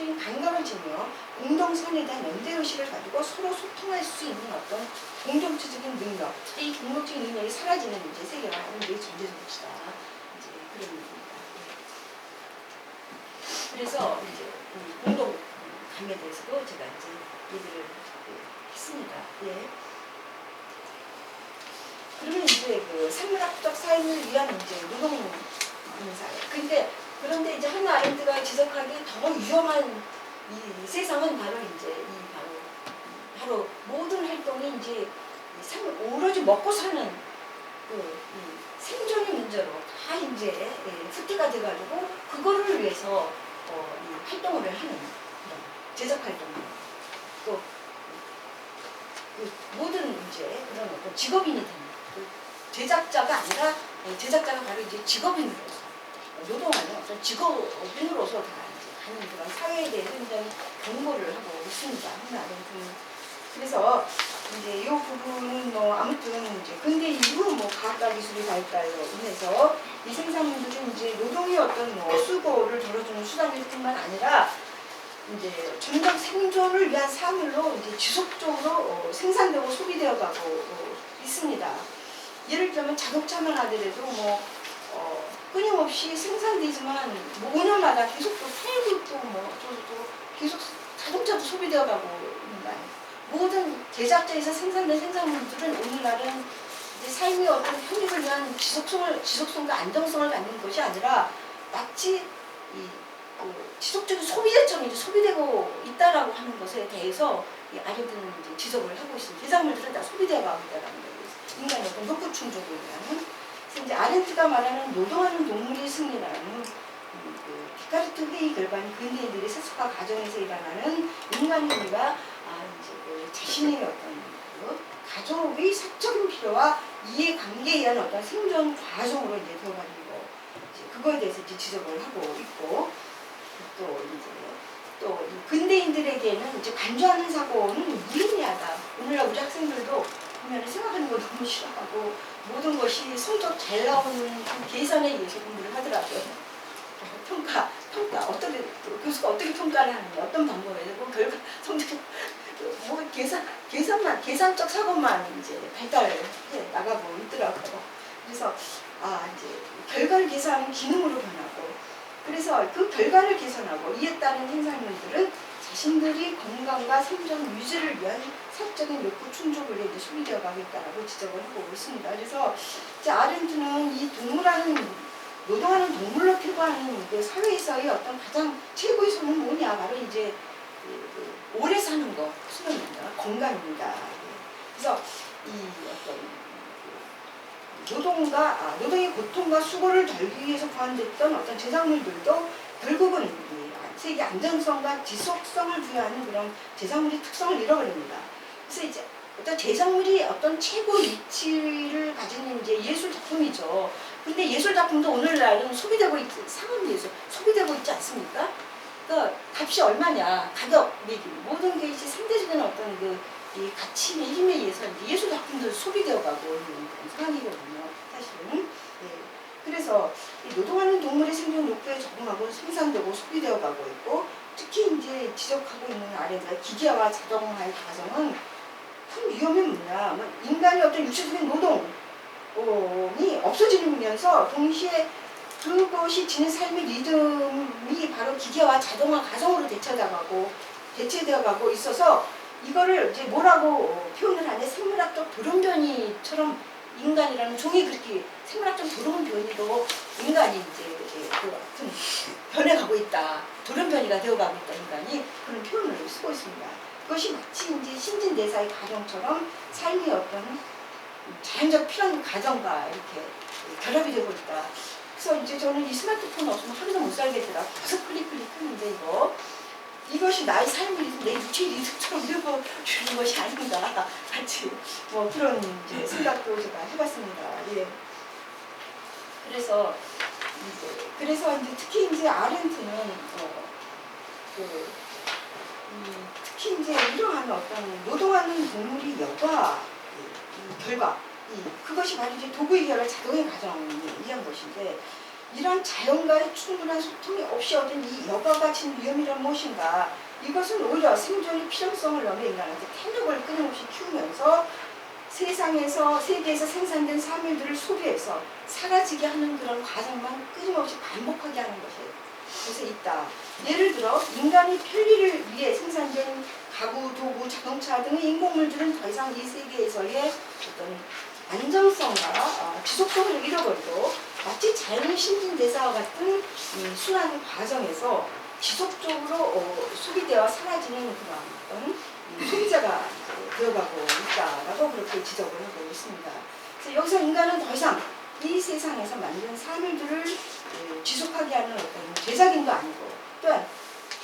S2: 이 감각을 지니며 공동선에 대한 연대의식을 가지고 서로 소통할 수 있는 어떤 공동체적인 능력. 이 공동체적인 능력이 사라지는 이제 세계가 이게 전제정치다. 이제 그런 얘기입니다. 그래서 이제 공동감에 대해서도 제가 이제 얘기를 했습니다. 예. 그러면 이제 그 생물학적 삶을 위한 이제 노동사회. 그런데 이제 한나 아렌트가 지적하기에 더 위험한 이 세상은 바로 이제 바로 모든 활동이 이제 오로지 먹고 사는 그 생존의 문제로 다 이제 후퇴가 돼가지고 그거를 위해서 이 활동을 하는 그런 제작 활동 또 모든 이제 그런 어떤 직업인이 되는 제작자가 아니라 제작자가 바로 이제 직업인으로서 노동하는 어떤 직업인으로서 다 이제 가는 그런 사회에 대해서 굉장히 경고를 하고 있습니다. 그래서 이제 이 부분은 뭐 아무튼 이제 근대 이후 뭐 과학과 기술의 발달로 인해서 이 생산물들은 이제 노동의 어떤 뭐 수고를 덜어주는 수단일 뿐만 아니라 이제 점점 생존을 위한 사물로 이제 지속적으로 생산되고 소비되어 가고 있습니다. 예를 들면 자동차만 하더라도 뭐 끊임없이 생산되지만 뭐 5년마다 계속 또 팔고 또 계속 자동차도 소비되어 가고 있는 거예요. 모든 제작자에서 생산된 생산물들은 오늘날은 이제 삶의 어떤 편익을 위한 지속성과 안정성을 갖는 것이 아니라 마치 지속적인 소비재처럼 이제 소비되고 있다라고 하는 것에 대해서 아렌트는 이제 지적을 하고 있습니다. 대작물들은 다 소비되어 가고 있다라는 거예요. 인간의 어떤 욕구 충족을 위한. 그래서 이제 아렌트가 말하는 노동하는 동물의 승리라는 데카르트 회의 결과는 근대인들의 세속화 과정에서 일어나는 인간 행위가 이제 자신의 어떤 가족의 사적인 필요와 이해관계에 의한 어떤 생존 과정으로 이제 들어가는 거, 이제 그거에 대해서 이제 지적을 하고 있고, 또 근대인들에게는 이제 간주하는 사고는 무의미하다. 오늘날 우리 학생들도 보면 생각하는 거 너무 싫어하고 모든 것이 성적 잘 나오는 계산에 의해서 공부를 하더라고요. 평가 어떻게 교수가 어떻게 평가를 하느냐, 어떤 방법에 뭐 결과 성적 뭐 계산적 사고만 이제 발달해 나가고 있더라고요. 그래서 이제 결과를 계산하는 기능으로 변하고, 그래서 그 결과를 계산하고 이에 따른 생산물들은 자신들이 건강과 생존 유지를 위한 사적인 욕구 충족을 이제 소비되어 가겠다라고 지적을 하고 있습니다. 그래서 이제 아렌트는 이 노동하는 동물로 표방하는 그 사회에서의 어떤 가장 최고의 소는 뭐냐, 바로 이제 오래 사는 거, 수명입니다. 건강입니다. 그래서 이 어떤 노동의 고통과 수고를 덜기 위해서 구현됐던 어떤 제작물들도 결국은 세계 안정성과 지속성을 부여하는 그런 제작물의 특성을 잃어버립니다. 그래서 이제 어떤 제작물이 어떤 최고 위치를 가지는 이제 예술 작품이죠. 근데 예술 작품도 오늘날은 상업에서 소비되고 있지 않습니까? 그러니까 값이 얼마냐, 가격 매기 모든 게 이제 상대적인 어떤 이 가치의 힘에 의해서 이제 예술 작품도 소비되어 가고 있는 그런 상황이거든요. 사실은. 네. 그래서 이 노동하는 동물의 생존 욕구에 적응하고 생산되고 소비되어 가고 있고, 특히 이제 지적하고 있는 아래가 기계화 자동화의 과정은 큰 위험이 뭐냐, 인간의 어떤 육체적인 노동이 없어지면서 동시에 그것이 지닌 삶의 리듬이 바로 기계화 자동화 과정으로 대체되어 가고 있어서 이거를 이제 뭐라고 표현을 하냐, 생물학적 돌연변이처럼 인간이라는 종이 그렇게 생물학적 돌연변이로 인간이 이제 그 같은 변해가고 있다, 돌연변이가 되어가고 있다, 인간이 그런 표현을 쓰고 있습니다. 그것이 마치 이제 신진대사의 과정처럼 삶의 어떤 자연적 필연 과정과 이렇게 결합이 되고 있다. 그래서 이제 저는 이 스마트폰 없으면 하루도 못 살겠더라. 계속 클릭하는데 이것이 나의 삶의 리듬, 내 육체의 리듬처럼 되어주는 것이 아닌가, 같이 뭐 그런 이제 생각도 제가 해봤습니다. 예. 그래서 이제 특히 이제 아렌트는 특히 이제 이러한 어떤 노동하는 동물이 여과 결과 그것이 바로 이제 도구의 결과 자동의 과정을 이해한 것인데, 이런 자연과의 충분한 소통이 없이 얻은 이 여과가 진 위험이란 무엇인가? 이것은 오히려 생존의 필요성을 넘어 인간한테 탄력을 끊임없이 키우면서 세계에서 생산된 사물들을 소비해서 사라지게 하는 그런 과정만 끊임없이 반복하게 하는 것에 있다. 예를 들어 인간의 편리를 위해 생산된 가구, 도구, 자동차 등의 인공물들은 더 이상 이 세계에서의 어떤 안정성과 지속성을 잃어버리고, 마치 자연의 신진대사와 같은 순환 과정에서 지속적으로 소비되어 사라지는 그런 어떤 소비자가 되어가고 있다라고 그렇게 지적을 하고 있습니다. 그래서 여기서 인간은 더 이상 이 세상에서 만든 사물들을 지속하게 하는 어떤 제작인도 아니고, 또한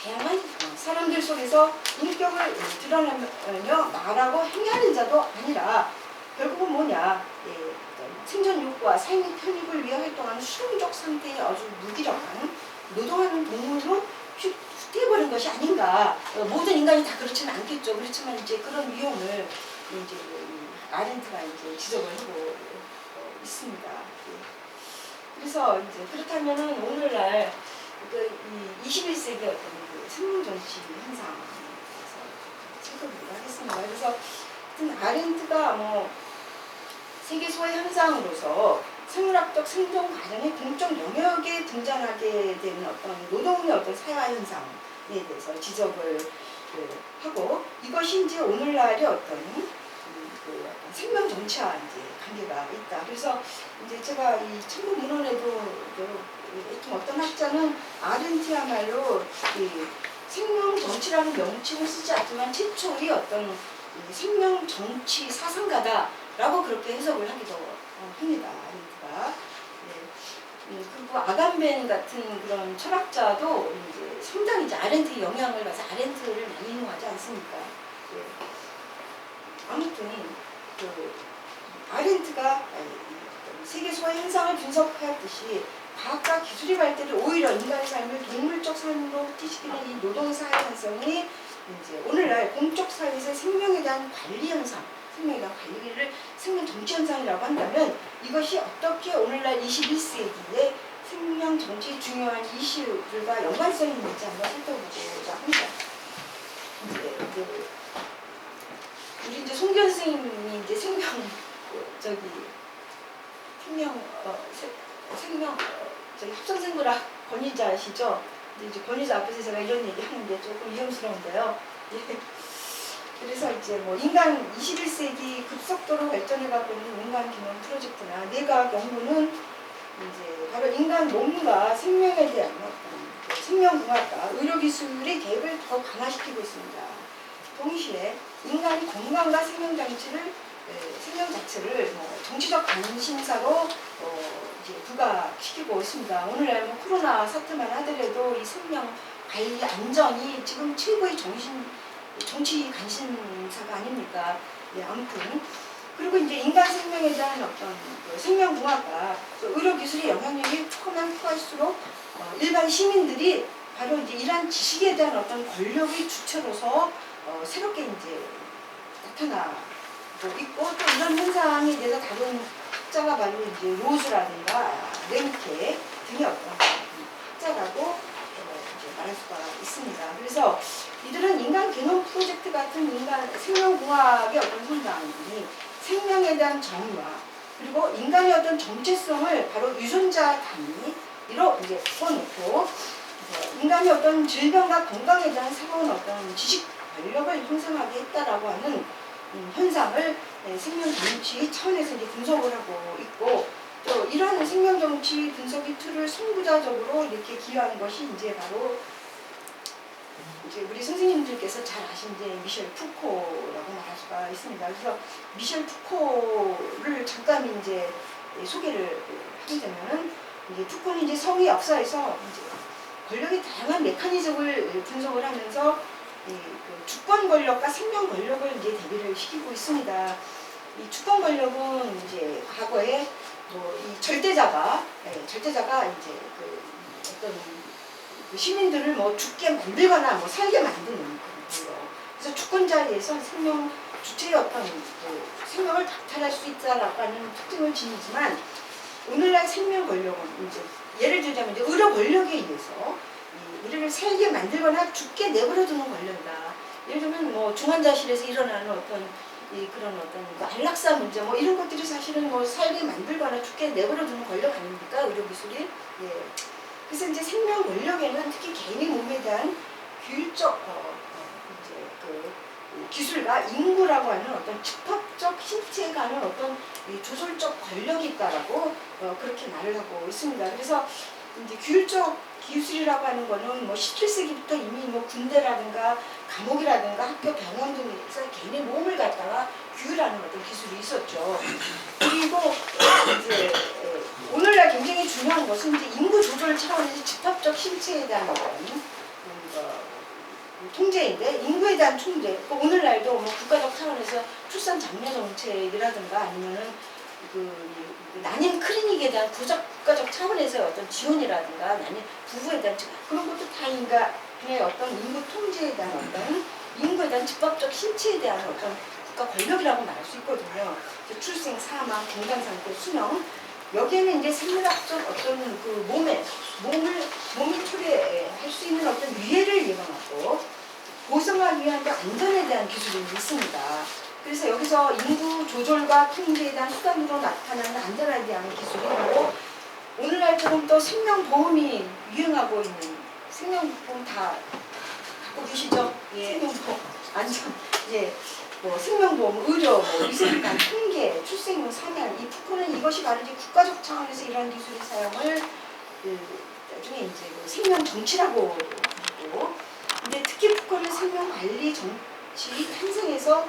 S2: 다양한 사람들 속에서 인격을 드러내며 말하고 행하는 자도 아니라, 결국은 뭐냐, 생존 욕구와 삶의 편익을 위해 활동하는 수용적 상태의 아주 무기력한 노동하는 동물로 후퇴해버린 것이 아닌가. 모든 인간이 다 그렇지는 않겠죠. 그렇지만 이제 그런 위험을 이제 아렌트가 이제 지적을 하고 있습니다. 그래서 이제 그렇다면은 오늘날 이 21세기 어떤 생명정치 현상에서 살펴보도록 하겠습니다. 그래서 아렌트가 세계 소외 현상으로서 생물학적 생존 과정의 공적 영역에 등장하게 되는 어떤 노동의 어떤 사회화 현상에 대해서 지적을 하고, 이것이 이제 오늘날의 어떤 생명 정치와 이제 관계가 있다. 그래서 이제 제가 이 참고 문헌에도 어떤 학자는 아렌트야말로 생명 정치라는 명칭을 쓰지 않지만 최초의 어떤 생명 정치 사상가다라고 그렇게 해석을 하기도 합니다. 아렌트가. 그리고 아감벤 같은 그런 철학자도 이제 상당히 이제 아렌트의 영향을 받아서 아렌트를 많이 인용하지 않습니까? 아무튼 아렌트가 세계 소외 현상을 분석하였듯이 과학과 기술의 발달이 오히려 인간의 삶을 동물적 삶으로 흡기시키는 이 노동 사회 현상이 이제 오늘날 공적 사회에서 생명에 대한 관리 현상, 생명에 대한 관리를 생명 정치 현상이라고 한다면, 이것이 어떻게 오늘날 21세기에 생명 정치의 중요한 이슈들과 연관성이 있는지 한번 살펴보고자 합니다. 우리 이제 송기현 선생님이 이제 생명 합성생물학 권위자시죠. 이제 권위자 앞에서 제가 이런 얘기 하는데 조금 위험스러운데요. 그래서 이제 인간 21세기 급속도로 발전해가고 있는 인간 기능 프로젝트나 뇌과학 연구는 이제 바로 인간 몸과 생명에 대한 생명공학과 의료기술의 개입을 더 강화시키고 있습니다. 동시에 인간의 건강과 생명 자체를 정치적 관심사로 이제 부각시키고 있습니다. 오늘날 코로나 사태만 하더라도 이 생명 관리 안전이 지금 최고의 정치 관심사가 아닙니까? 아무튼 그리고 이제 인간 생명에 대한 어떤 생명공학과 의료기술의 영향력이 커갈수록 일반 시민들이 바로 이제 이러한 지식에 대한 어떤 권력의 주체로서 새롭게 이제 나타나고 있고 또 이런 현상에 대해서 다른 학자가 바로 이제 로즈라든가 렘케 등의 어떤 학자라고 이제 말할 수가 있습니다. 그래서 이들은 인간 게놈 프로젝트 같은 인간 생명공학의 어떤 현상이 생명에 대한 정의와 그리고 인간의 어떤 정체성을 바로 유전자 단위로 이제 풀어놓고 인간의 어떤 질병과 건강에 대한 새로운 어떤 지식 권력을 형성하게 했다라고 하는 현상을 생명 정치 차원에서 이제 분석을 하고 있고 또 이러한 생명 정치 분석의 틀을 선구자적으로 이렇게 기여한 것이 이제 바로 이제 우리 선생님들께서 잘 아신 이제 미셸 푸코라고 말할 수가 있습니다. 그래서 미셸 푸코를 잠깐 이제 소개를 하게 되면은 이제 푸코는 이제 성의 역사에서 이제 권력의 다양한 메커니즘을 분석을 하면서 그 주권 권력과 생명 권력을 이제 대비를 시키고 있습니다. 이 주권 권력은 이제 과거에 뭐 이 절대자가 이제 그 어떤 그 시민들을 뭐 죽게 만들거나 뭐 살게 만드는 그런 걸로. 그래서 주권자에서 생명 주체의 어떤 그 생명을 박탈할 수 있다라고 하는 특징을 지니지만 오늘날 생명 권력은 이제 예를 들자면 이제 의료 권력에 의해서 우리를 살게 만들거나 죽게 내버려두는 권력이다. 예를 들면 뭐 중환자실에서 일어나는 어떤 그런 어떤 뭐 안락사 문제 뭐 이런 것들이 사실은 뭐 살게 만들거나 죽게 내버려두는 권력 아닙니까? 의료 기술이. 예. 그래서 이제 생명 권력에는 특히 개인의 몸에 대한 규율적 이제 그 기술과 인구라고 하는 어떤 집합적 신체에 관한 어떤 조절적 권력이 있다라고 그렇게 말을 하고 있습니다. 그래서 이제 규율적 기술이라고 하는 거는 뭐 17세기부터 이미 뭐 군대라든가 감옥이라든가 학교 병원 등에서 개인의 몸을 갖다가 규율하는 어떤 기술이 있었죠. 그리고 이제 오늘날 굉장히 중요한 것은 이제 인구 조절 차원에서 집합적 신체에 대한 어떤 통제인데 인구에 대한 통제. 오늘날도 뭐 국가적 차원에서 출산 장려 정책이라든가 아니면은 그 난임 클리닉에 대한 국가적 차원에서의 어떤 지원이라든가 난임 부부에 대한 그런 것도 다 인간의 어떤 인구 통제에 대한 어떤 인구에 대한 집합적 신체에 대한 어떤 국가 권력이라고 말할 수 있거든요. 출생, 사망, 건강 상태, 수명 여기에는 이제 생물학적 어떤 그 몸이 초래할 수 있는 어떤 위해를 예방하고 보성하기 위한 안전에 대한 기술이 있습니다. 그래서 여기서 인구 조절과 통제에 대한 수단으로 나타나는 안전에 대한 기술이 바로 오늘날처럼 또 생명보험이 유행하고 있는 생명보험 다 갖고 계시죠? 예. 생명보험 안전 예. 뭐 생명보험, 의료, 뭐 위생관, 통계, 출생률, 사냥 이 푸코는 이것이 바로 이제 국가적 차원에서 이러한 기술의 사용을 나중에 이제 그 생명 정치라고 하고 근데 특히 푸코는 생명 관리 정치 탄생에서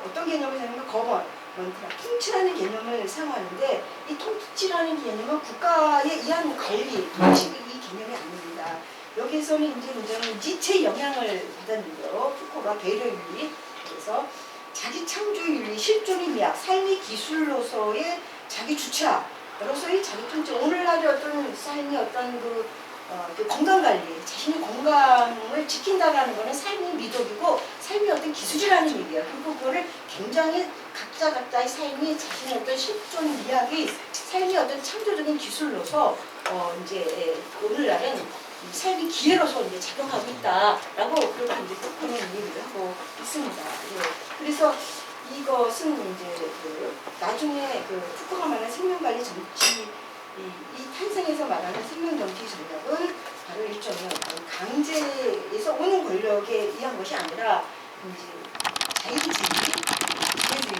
S2: 어떤 개념을 사용하면 거버먼트라 통치라는 개념을 사용하는데 이 통치라는 개념은 국가에 의한 관리, 통치 이 개념이 아닙니다. 여기에서는 이제 문제는 니체의 영향을 받았는데요. 푸코가 배려윤리 그래서 자기 창조윤리, 실존의 미학, 삶의 기술로서의 자기 주체화로서의 자기 통치. 오늘날의 어떤 삶의 어떤 그 건강관리, 자신의 건강을 지킨다라는 것은 삶의 미덕이고 삶의 어떤 기술이라는 얘기예요. 그리고 그거를 굉장히 각자의 삶이 자신의 어떤 실존 미학의 삶의 어떤 창조적인 기술로서 이제 오늘날은 삶의 기회로서 이제 작용하고 있다라고 그렇게 이제 그런 얘기를 하고 있습니다. 예. 그래서 이것은 이제 나중에 푸코가 말하는 생명관리 정치 이 탄생에서 말하는 생명정치 전략은 바로 일종의 강제에서 오는 권력에 의한 것이 아니라 이제 자유주의,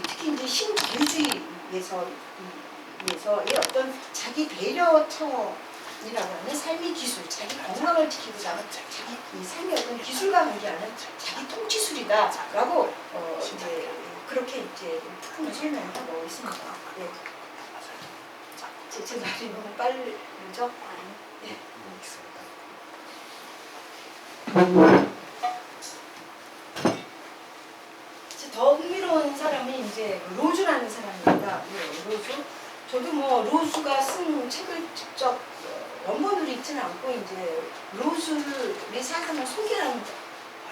S2: 특히 이제 신자유주의에서의 어떤 자기 배려 차원이라고 하는 삶의 기술, 자기 건강을 지키고자 하는 자기 이 삶의 어떤 기술과 관계하는 자기 통치술이다라고 이제 그렇게 이제 푸코는 설명하고 있습니다. 네. 제 말이 너무 빠르죠? 네. 더 흥미로운 사람이 이제 로즈라는 사람입니다. 네, 로즈. 저도 뭐 로즈가 쓴 책을 직접 원본으로 읽지는 않고 이제 로술의 사상을 소개하는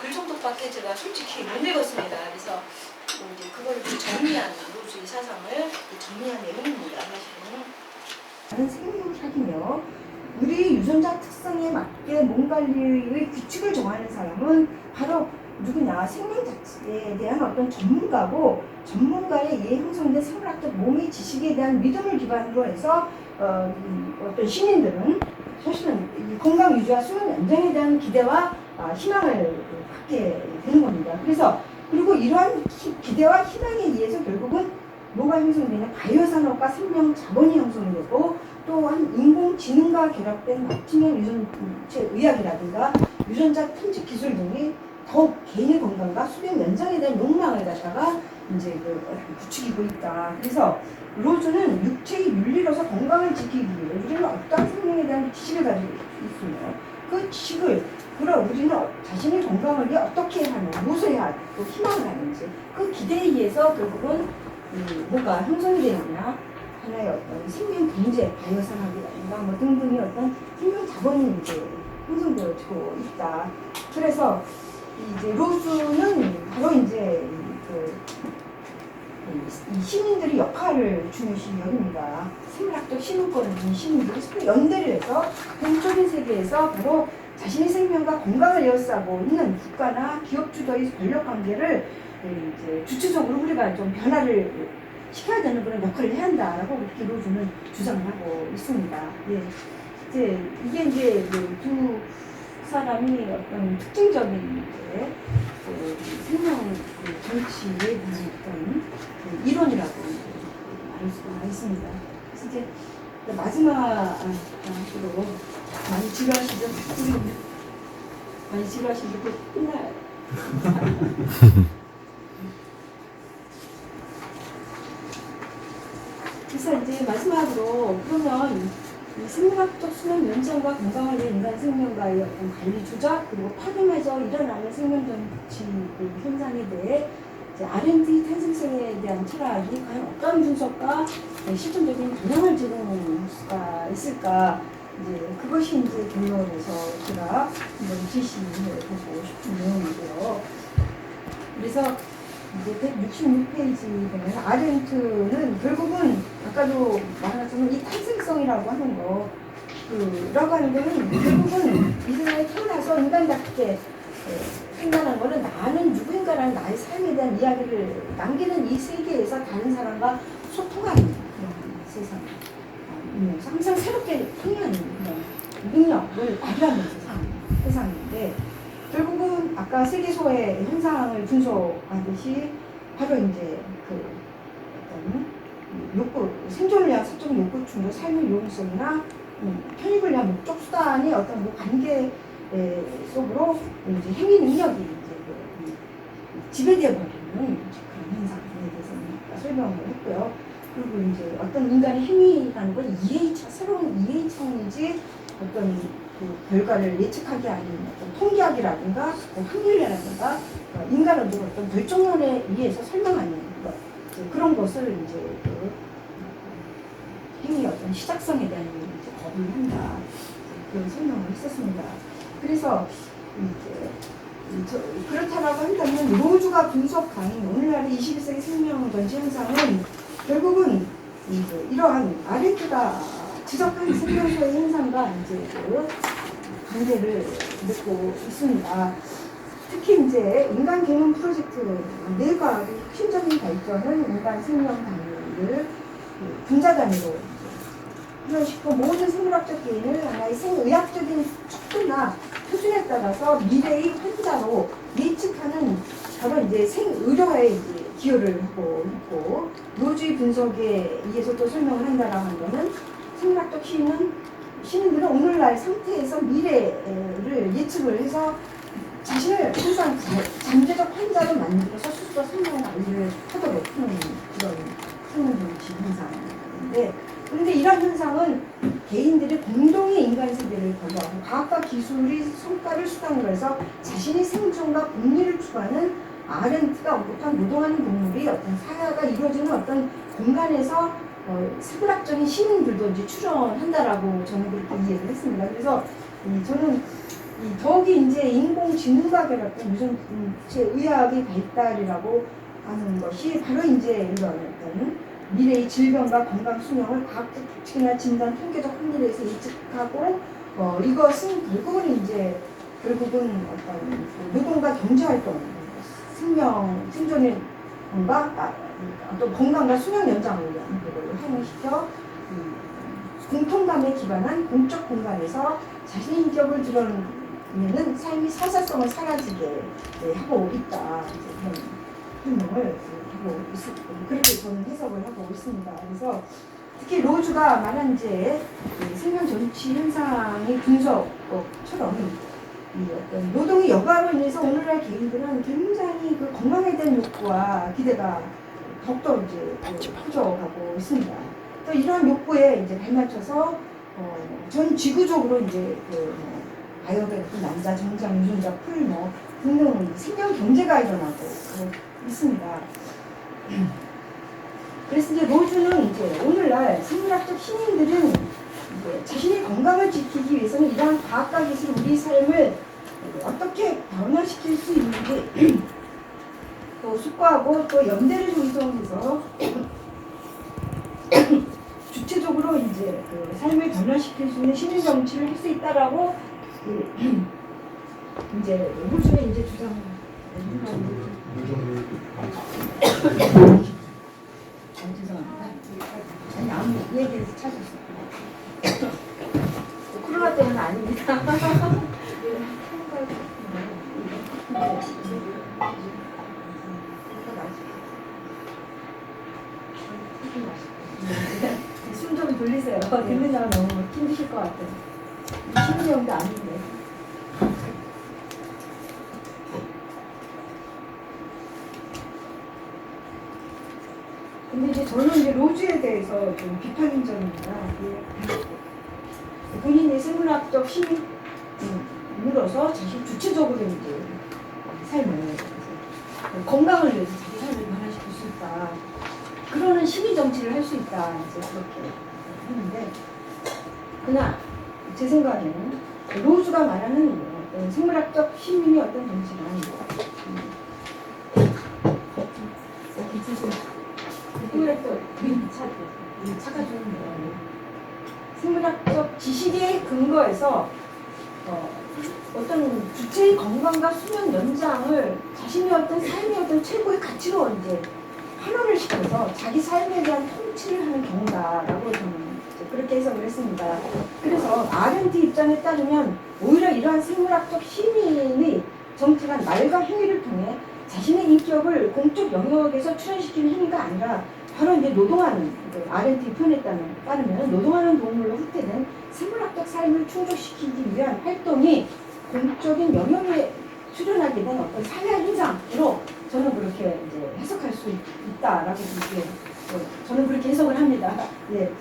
S2: 글 정도밖에 제가 솔직히 못 읽었습니다. 그래서 이제 그걸 정리한 로술의 사상을 정리한 내용입니다. 사실은 다른 생물학이며 우리 유전자 특성에 맞게 몸 관리의 규칙을 정하는 사람은 바로 누구냐? 생명 자체에 대한 어떤 전문가고 전문가의 이에 형성된 생물학적 몸의 지식에 대한 믿음을 기반으로 해서 어떤 시민들은 사실은 이 건강 유지와 수명 연장에 대한 기대와 희망을 갖게 되는 겁니다. 그래서 그리고 이러한 기대와 희망에 의해서 결국은 뭐가 형성되냐? 바이오 산업과 생명 자본이 형성되고 또한 인공지능과 결합된 맞춤형 유전체 의학이라든가 유전자 편집 기술 등이 더욱 개인의 건강과 수명 연장에 대한 욕망을 갖다가 이제 부추기고 있다. 그래서 로즈는 육체의 윤리로서 건강을 지키기 위해 우리는 어떠한 생명에 대한 지식을 가지고 있으며 그 지식을 우리는 자신의 건강을 위해 어떻게 하며 무엇을 해야 또 희망을 하는지 그 기대에 의해서 결국은 뭐가 형성이 되느냐 하나의 어떤 생명 경제, 바이오 산업이라든가 뭐 등등의 어떤 생명 자본이 이제 형성되어지고 있다. 그래서 이제 로즈는 바로 이제 이 시민들의 역할을 중요시 여깁니다. 생물학적 신문권을 가진 시민들이 서로 연대를 해서 공적인 세계에서 바로 자신의 생명과 건강을 에워싸고 있는 국가나 기업 주도의 권력 관계를 이제 주체적으로 우리가 좀 변화를 시켜야 되는 그런 역할을 해야 한다라고 이렇게 로즈는 주장을 하고 있습니다. 예. 이게 이제 두 사람이 어떤 특징적인 생명 정치에 대한 어떤 이론이라고 말할 수가 있습니다. 그래서 이제 마지막으로 많이 지루하시죠? 많이 지루하시는데 곧 끝나요. 그래서 이제 마지막으로 그러면 이 생물학적 수명 연장과 건강을 위해 인간 생명과의 어떤 관리 조작 그리고 파동에서 일어나는 생명 정치 현상에 대해 R&D 탄생성에 대한 철학이 과연 어떤 분석과 실존적인 방향을 제공할 수가 있을까? 이제 그것이 이제 결론에서 제가 한번 제시해 보고 싶은 내용인데요. 그래서 이제 166페이지 보면 아렌트는 결국은 아까도 말한 것처럼 이 탄생성이라고 하는 거 라고 하는 거는 결국은 이 세상에 태어나서 인간답게 생각하는 거는 나는 누구인가라는 나의 삶에 대한 이야기를 남기는 이 세계에서 다른 사람과 소통하는 그런 세상 항상 새롭게 통하는 그런 능력을 발휘하는 세상인데 결국은 아까 세계소의 현상을 분석하듯이 바로 이제 어떤 욕구, 생존을 위한 사적 욕구 충돌, 삶의 유용성이나 편익을 위한 목적 수단의 어떤 관계 속으로 이제 행위 능력이 이제 지배되어 버리는 그런 현상에 대해서 설명을 했고요. 그리고 이제 어떤 인간의 행위라는 건 새로운 이해의 차원이지 어떤 결과를 예측하기 아닌 어떤 통계학이라든가 확률이라든가 인간의 어떤 결정론에 의해서 설명하는 그런 것을 이제 행위의 어떤 시작성에 대한 이제 거부를 한다 그런 설명을 했었습니다. 그래서 이제 그렇다라고 한다면 로즈가 분석한 오늘날의 21세기 생명 전체 현상은 결국은 이제 이러한 아렌트가 지적한 생명소의 현상과 이제 관계를 맺고 있습니다. 특히 이제 인간 개념 프로젝트 뇌과학의 혁신적인 발전은 인간 생명 단위를 분자 단위로 이런식으로 모든 생물학적 개인을 하나의 생의학적인 척도나 표준에 따라서 미래의 환자로 예측하는 바로 이제 생의료에 이제 기여를 하고 있고 로즈의 분석에 의해서 또 설명을 한다라고 하는 것은 생물학적 시민들은 오늘날 상태에서 미래를 예측을 해서 자신을 항상 잠재적 환자로 만들어서 스스로 생명을 알리를 하도록 하는 그런 생명정치 현상인데 그런데 이런 현상은 개인들이 공동의 인간 세계를 거부하고 과학과 기술의 성과를 수단으로 해서 자신의 생존과 복리를 추구하는 아렌트가 언급한 노동하는 동물이 어떤 사회가 이루어지는 어떤 공간에서
S4: 생물학적인 시민들도 이제 출연한다라고 저는 그렇게 이해를 했습니다. 그래서 저는 더욱이 이제 인공지능과 결합된 유전체 의학의 발달이라고 하는 것이 바로 이제 이런 어떤 미래의 질병과 건강 수명을 과학적 특징이나 진단, 통계적 확률에 의해서 예측하고 이것은 결국은 어떤 노동과 경제활동, 생존의 어떤 건강과 수명 연장을 위한 그걸 활용시켜 공통감에 기반한 공적 공간에서 자신의 인격을 드러내는 삶의 사사성을 사라지게 하고 있다. 그런 설명을 하고 그렇게 저는 해석을 하고 있습니다. 그래서 특히 로즈가 말한 이제 생명 전치 현상의 분석처럼 이 어떤 노동의 여과로 인해서 오늘날 개인들은 굉장히 그 건강에 대한 욕구와 기대가 더욱더 이제 커져가고 있습니다. 또 이러한 욕구에 이제 발맞춰서 전 지구적으로 이제 바이오백, 남자, 정장, 유전자, 풀 등등 생명 경제가 일어나고 있습니다. 그래서 이제 로즈는 이제 오늘날 생물학적 시민들은 이제 자신의 건강을 지키기 위해서는 이러한 과학과 기술 우리 삶을 어떻게 변화시킬 수 있는지 또 숙고하고 또 연대를 형성해서 주체적으로 이제 그 삶을 변화시킬 수 있는 시민 정치를 할 수 있다라고 이제 로즈의 이제 주장. 죄송합니다. 아니 아무 얘기를 찾았어요. 코로나 때문은 아닙니다. 숨 좀 돌리세요. 듣느라 너무 힘드실 것 같아요. 20년도 아닌데. 근데 이제 저는 이제 로즈에 대해서 좀 비판인 점입니다. 본인의 생물학적 힘으로서 자신 주체적으로 이제 삶을 건강을 위해서 자기 삶을 변화시킬 수 있다. 그러는 시민 정치를 할 수 있다. 이제 그렇게 했는데, 그러나 제 생각에는 로즈가 말하는 어떤 생물학적 시민의 어떤 정치는 차가 좋은데 생물학적 지식에 근거해서 어떤 주체의 건강과 수명 연장을 자신의 어떤 삶의 어떤 최고의 가치로 이제 환원을 시켜서 자기 삶에 대한 통치를 하는 경우다라고 저는 그렇게 해석을 했습니다. 그래서 아렌트 입장에 따르면 오히려 이러한 생물학적 시민의 정치가 말과 행위를 통해 자신의 인격을 공적 영역에서 출현시키는 행위가 아니라 바로 이제 노동하는, 아렌트 표현에 따르면 노동하는 동물로 후퇴된 생물학적 삶을 충족시키기 위한 활동이 공적인 영역에 출현하게 된 어떤 사회화 현상으로 저는 그렇게 이제 해석할 수 있다라고 이제 저는 그렇게 해석을 합니다. 예.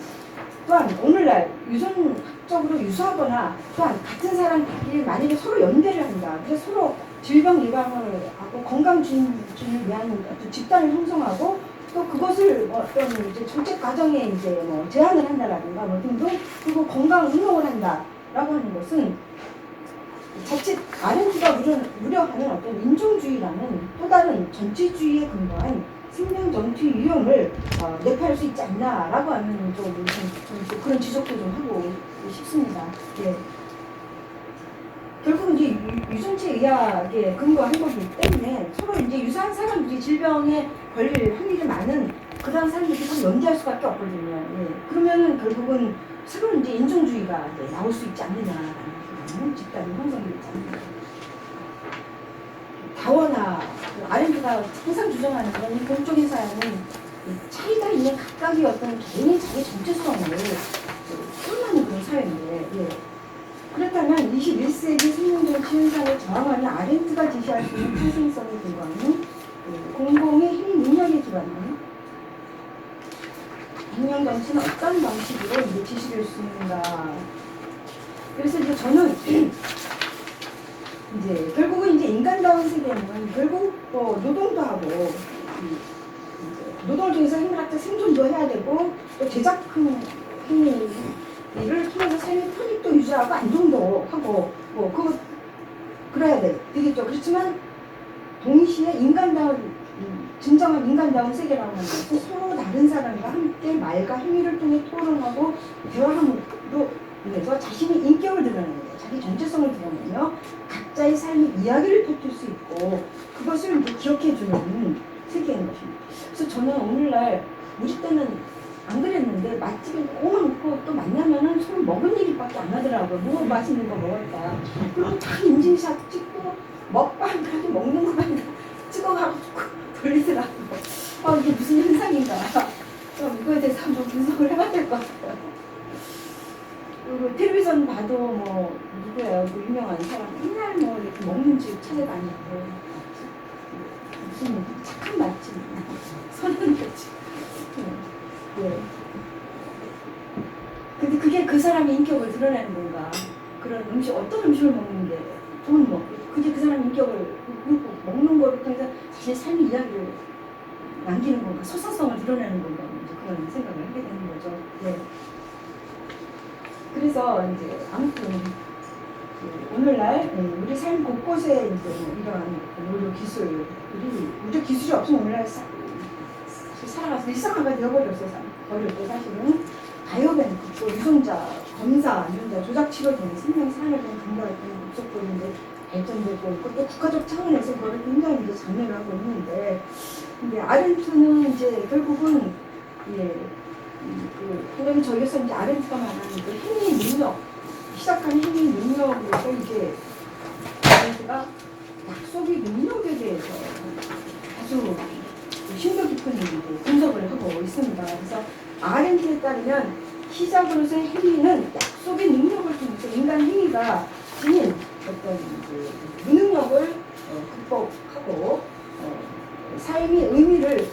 S4: 또한 오늘날 유전학적으로 유사하거나 또한 같은 사람들끼리 만약에 서로 연대를 한다. 그래서 서로 질병 예방을 하고 건강 증진을 위한 어떤 집단을 형성하고 또 그것을 어떤 이제 정책 과정에 이제 제안을 한다라든가 등등 그리고 건강 운동을 한다라고 하는 것은 자칫 아렌트가 우려하는 어떤 인종주의라는 또 다른 전체주의에 근거한 생명 전투 위험을 내포할 수 있지 않나라고 하는 좀 그런 지적도 좀 하고 싶습니다. 예. 결국은 이제 유전체 의학에 근거한 거기 때문에 서로 이제 유사한 사람들이 질병에 걸릴 확률이 많은 그런 사람들이 서로 연대할 수밖에 없거든요. 예. 그러면은 결국은 새로운 이제 인종주의가 이제 나올 수 있지 않느냐라는 그런 집단이 형성이 있지 않느냐. 다워나 아렌트가 항상 주장하는 건 이 공적인 사회는 차이가 있는 각각의 어떤 개인의 자기 정체성을 표현하는 그런 사회인데, 예. 그렇다면 21세기 생명정치 현상을 저항하는 아렌트가 제시할 수 있는 탄생성에 근거하는 공공의 힘 능력에 기반한 생명정치는 어떤 방식으로 이제 제시될 수 있는가. 그래서 이제 저는 이제 결국은 이제 인간다운 세계는 결국 노동도 하고 이제 노동을 통해서 생물학적 생존도 해야 되고 또 제작품 행위를 통해서 삶의 편익도 유지하고 안정도 하고 뭐 그거 그래야 되겠죠. 그렇지만 동시에 인간다운 진정한 인간다운 세계라고 하는 것은 서로 다른 사람과 함께 말과 행위를 통해 토론하고 대화함으로 인해서 자신의 인격을 드러내는 거예요. 자기 정체성을 드러내며 각자의 삶의 이야기를 펼칠 수 있고 그것을 이제 기억해주는 세계인 것입니다. 그래서 저는 오늘날 우리 때는 안 그랬는데 맛집에 너무 많고 또 만나면은 서로 먹은 얘기밖에 안 하더라고요. 뭐 맛있는 거 먹을까. 그리고 다 인증샷 찍고 먹방까지 먹는 것만 찍어가고 돌리더라고. 이게 무슨 현상인가. 좀 이거에 대해서 한번 분석을 해봐야 될 것 같아요. 그리고 텔레비전 봐도 뭐 누구예요? 그 유명한 사람 맨날 뭐 이렇게 먹는 집 찾아다니고 무슨 착한 맛집, 선한 맛집. 네. 근데 그게 그 사람의 인격을 드러내는 건가? 그런 음식, 어떤 음식을 먹는 게 좋은 뭐 그게 그 사람의 인격을 먹는 거를 통해서 자신의 삶의 이야기를 남기는 건가? 소사성을 드러내는 건가? 이제 그런 생각을 하게 되는 거죠. 네. 그래서 이제 아무튼 오늘날 우리 삶 곳곳에 이제 뭐 이러한 의료 기술이 없으면 오늘날 살아가서 일상화가 되어버렸어요. 사실은 바이오뱅크, 유전자 검사, 유전자 조작 치료 등의 생명 산업을 강조할 때는 급속도인데 발전되고 있고 또 국가적 차원에서 그걸 굉장히 이제 장려를 하고 있는데, 근데 아렌트는 이제 결국은 그다음에 저기서 이제 아렌트가 말하는 그 행위 능력, 시작하는 행위 능력으로서 이제 아렌트가 약속의 능력에 대해서 아주 심도 깊은 분석을 하고 있습니다. 그래서 아렌트에 따르면 시작으로서의 행위는 약속의 능력을 통해서 인간 행위가 지닌 어떤 무능력을 극복하고 삶의 의미를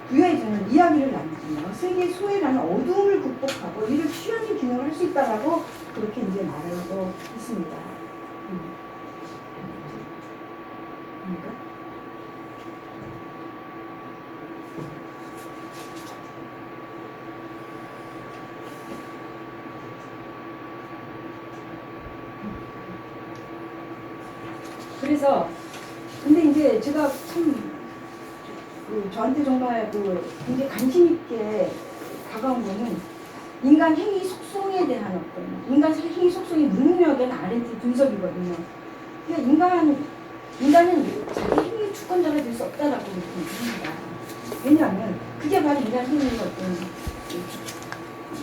S4: 부여해주는 이야기를 남기며 세계 소외라는 어두움을 극복하고 이를 취하는 기능을 할 수 있다라고 그렇게 이제 말을 하고 있습니다. 그래서 근데 이제 제가 참 저한테 정말 굉장히 관심 있게 다가온 거는 인간 행위 속성에 대한 어떤 인간 행위 속성의 능력의 아렌트 분석이거든요. 그러니까 인간은 자기 행위의 주권자가 될 수 없다라고 얘기합니다. 왜냐하면 그게 바로 인간 행위의 어떤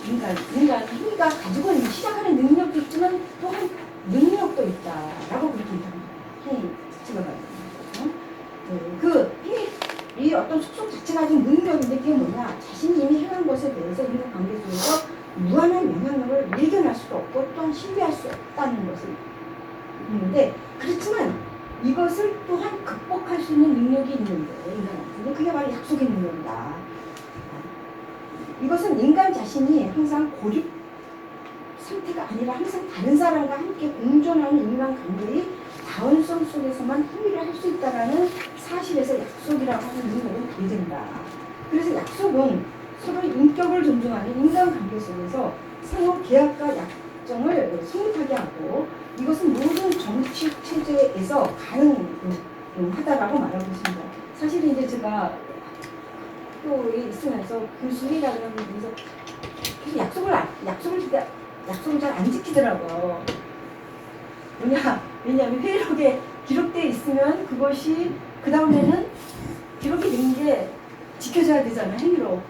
S4: 인간 행위가 가지고 있는 시작하는 능력도 있지만 또한 능력도 있다라고 그렇게 얘기합니다. 행위 자체가 그 행위 어떤 속성 자체가 가진 능력인데 그게 뭐냐? 자신이 이미 행한 것에 대해서 인간 관계 속에서 무한한 영향력을 예견할 수도 없고 또한 신뢰할 수 없다는 것을 있는데, 그렇지만 이것을 또한 극복할 수 있는 능력이 있는데 인간한테는 그게 바로 약속의 능력이다. 이것은 인간 자신이 항상 고립 상태가 아니라 항상 다른 사람과 함께 공존하는 인간관계의 다원성 속에서만 행위를 할 수 있다는 사실에서 약속이라고 하는 능력을 보게 된다. 그래서 약속은 서로 인격을 존중하는 인간관계 속에서 상호 계약과 약정을 성립하게 하고 이것은 모든 정치 체제에서 가능하다라고 말하고 있습니다. 사실 이제 제가 학교에 있으면서 교수이라 그러면서 약속을 잘 안 지키더라고요. 왜냐하면 회의록에 기록되어 있으면 그것이 그 다음에는 기록이 된 게 지켜져야 되잖아요. 행위로.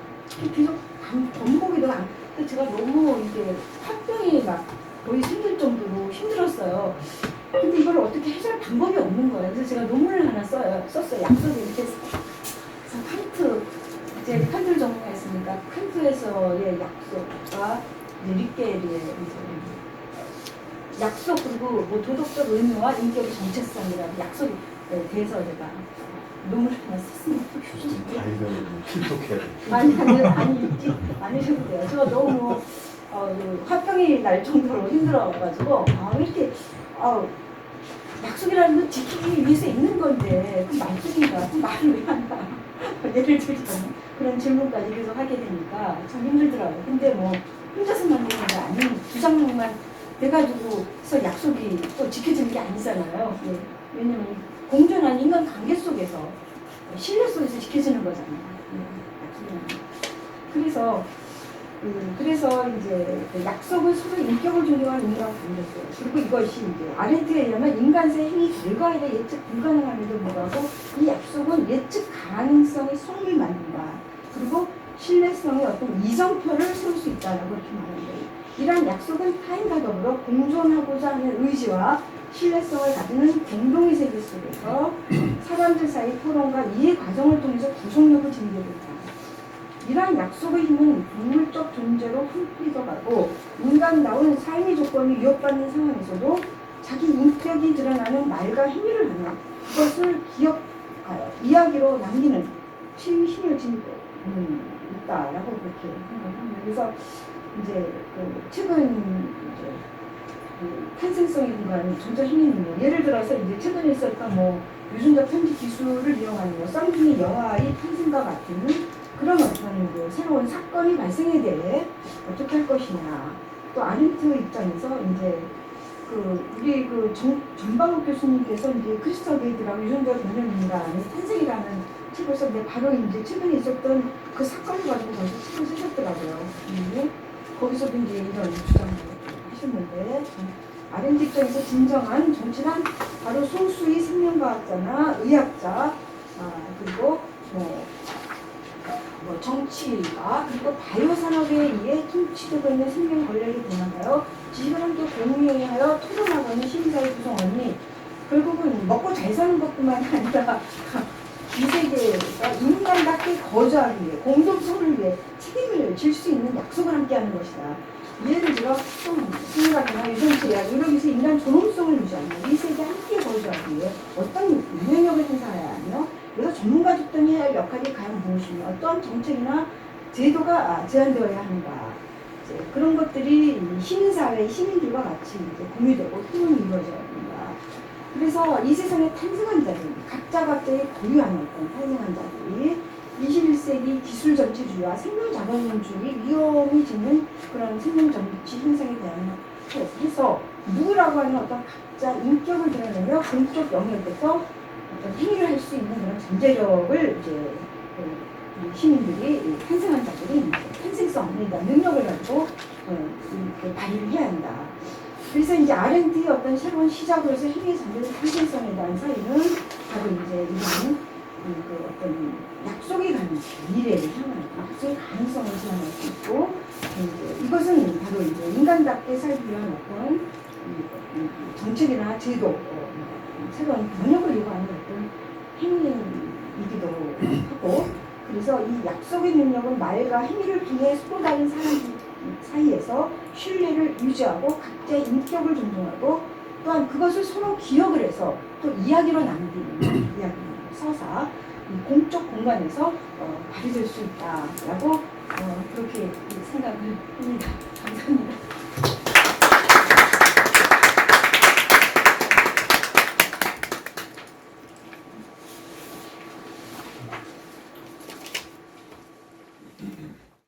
S4: 계속 번복이 안. 제가 너무 이게 화병이 막 거의 생길 정도로 힘들었어요. 근데 이걸 어떻게 해결할 방법이 없는 거예요. 그래서 제가 논문을 하나 썼어요. 약속이 이렇게. 그래서 칸트를 전공했으니까 칸트에서의 약속과 리케리의 약속 그리고 뭐 도덕적 의무와 인격의 정체성이라는 약속에 대해서 제가 논문을 하나 썼습니다.
S3: 알면 신속해야 돼.
S4: 아니 읽지 않으셔도 돼요. 제가 너무 화병이 날 정도로 힘들어가지고 왜 이렇게 약속이라는 건 지키기 위해서 있는 건데 그 말뿐인가? 그 말을 왜 한다? 예를 들자면 그런 질문까지 계속 하게 되니까 참 힘들더라고요. 근데 뭐 혼자서 만드는 게 아닌 두 장면만 돼가지고서 약속이 또 지켜지는 게 아니잖아요. 예. 왜냐면 공존한 인간 관계 속에서 신뢰 속에서 지켜지는 거잖아요. 예. 그래서 이제 그 약속은 서로 인격을 존중하는 인간 관계죠. 그리고 이것이 이제 아렌트에 의하면 인간사의 행위 결과에 대해 예측 불가능함에도 불구하고 이 약속은 예측 가능성의 성을 만든다. 그리고 신뢰성의 어떤 이정표를 세울 수 있다라고 이렇게 말하는데, 이러한 약속은 타인과 더불어 공존하고자 하는 의지와 신뢰성을 가지는 공동의 세계 속에서 사람들 사이 토론과 이해 과정을 통해서 구속력을 지니게 된다. 이러한 약속의 힘은 동물적 존재로 흠필어가고 인간다운 삶의 조건이 위협받는 상황에서도 자기 인격이 드러나는 말과 행위를 하며 그것을 기억하여 이야기로 남기는 힘을 지니고 있다라고 그렇게 생각합니다. 그래서 이제 그 최근 이제 그 탄생성의 공간 존재 힘있는 뭐 예를 들어서 이제 최근에 있었던 뭐 유전자 편집 기술을 이용하는 뭐 쌍둥이 영화의 탄생과 같은 그런 어떤 그 새로운 사건이 발생에 대해 어떻게 할 것이냐. 또 아렌트 입장에서 이제 그 우리 그 전방욱 교수님께서 이제 크리스터 게이드라고 유전자 변형인간의 탄생이라는 책을 썼는데 바로 이제 최근에 있었던 그 사건을 가지고 벌써 책을 쓰셨더라고요. 거기서도 이제 이런 주장을 하셨는데 아렌트 입장에서 진정한 정치란 바로 소수의 생명과학자나 의학자 그리고 뭐 정치가 그리고 바이오 산업에 의해 통치되고 있는 생명 권력에 대항하여 지식을 함께 공유하여 토론하고 있는 시민사회 구성원이 결국은 먹고 잘 사는 것뿐만 아니라 이 세계에서 인간답게 거주하기 위해 공동성을 위해 책임을 질 수 있는 약속을 함께하는 것이다. 예를 들어 생물학이나 유전체학 이런 데서 인간 존엄성을 유지하며 이 세계에 함께 거주하기 위해 어떤 영향력을 행사해야 하며 그래서 전문가들이 해야 할 역할이 과연 무엇이며 어떤 정책이나 제도가 제한되어야 하는가. 이제 그런 것들이 시민사회, 시민들과 같이 이제 공유되고 힘을 이루어져야 합니다. 그래서 이 세상에 탄생한 자들, 각자의 고유한 어떤 탄생한 자들이 21세기 기술 전체주의와 생명 자본주의 위험이 짓는 그런 생명 정치 현상에 대한 해서 누구라고 하는 어떤 각자 인격을 드러내며 공적 영역에서 어떤 행위를 할 수 있는 그런 잠재력을 이제 시민들이 탄생한 자들이 탄생성, 그러니까 능력을 가지고 발휘를 해야 한다. 그래서 이제 아렌트의 어떤 새로운 시작으로 해서 행위 잠재력 탄생성에 대한 사유는 바로 이제 이런 그 어떤 약속의 가능성, 미래를 향한 약속의 가능성을 제한할 수 있고 이제 이것은 바로 이제 인간답게 살기 위한 어떤 정책이나 제도 새로운 번역을 요구하는 어떤 행위이기도 하고 그래서 이 약속의 능력은 말과 행위를 통해 서로 다른 사람 사이에서 신뢰를 유지하고 각자의 인격을 존중하고 또한 그것을 서로 기억을 해서 또 이야기로 남기는 이야기 서사 이 공적 공간에서 발휘될 수 있다라고 그렇게 생각을 합니다.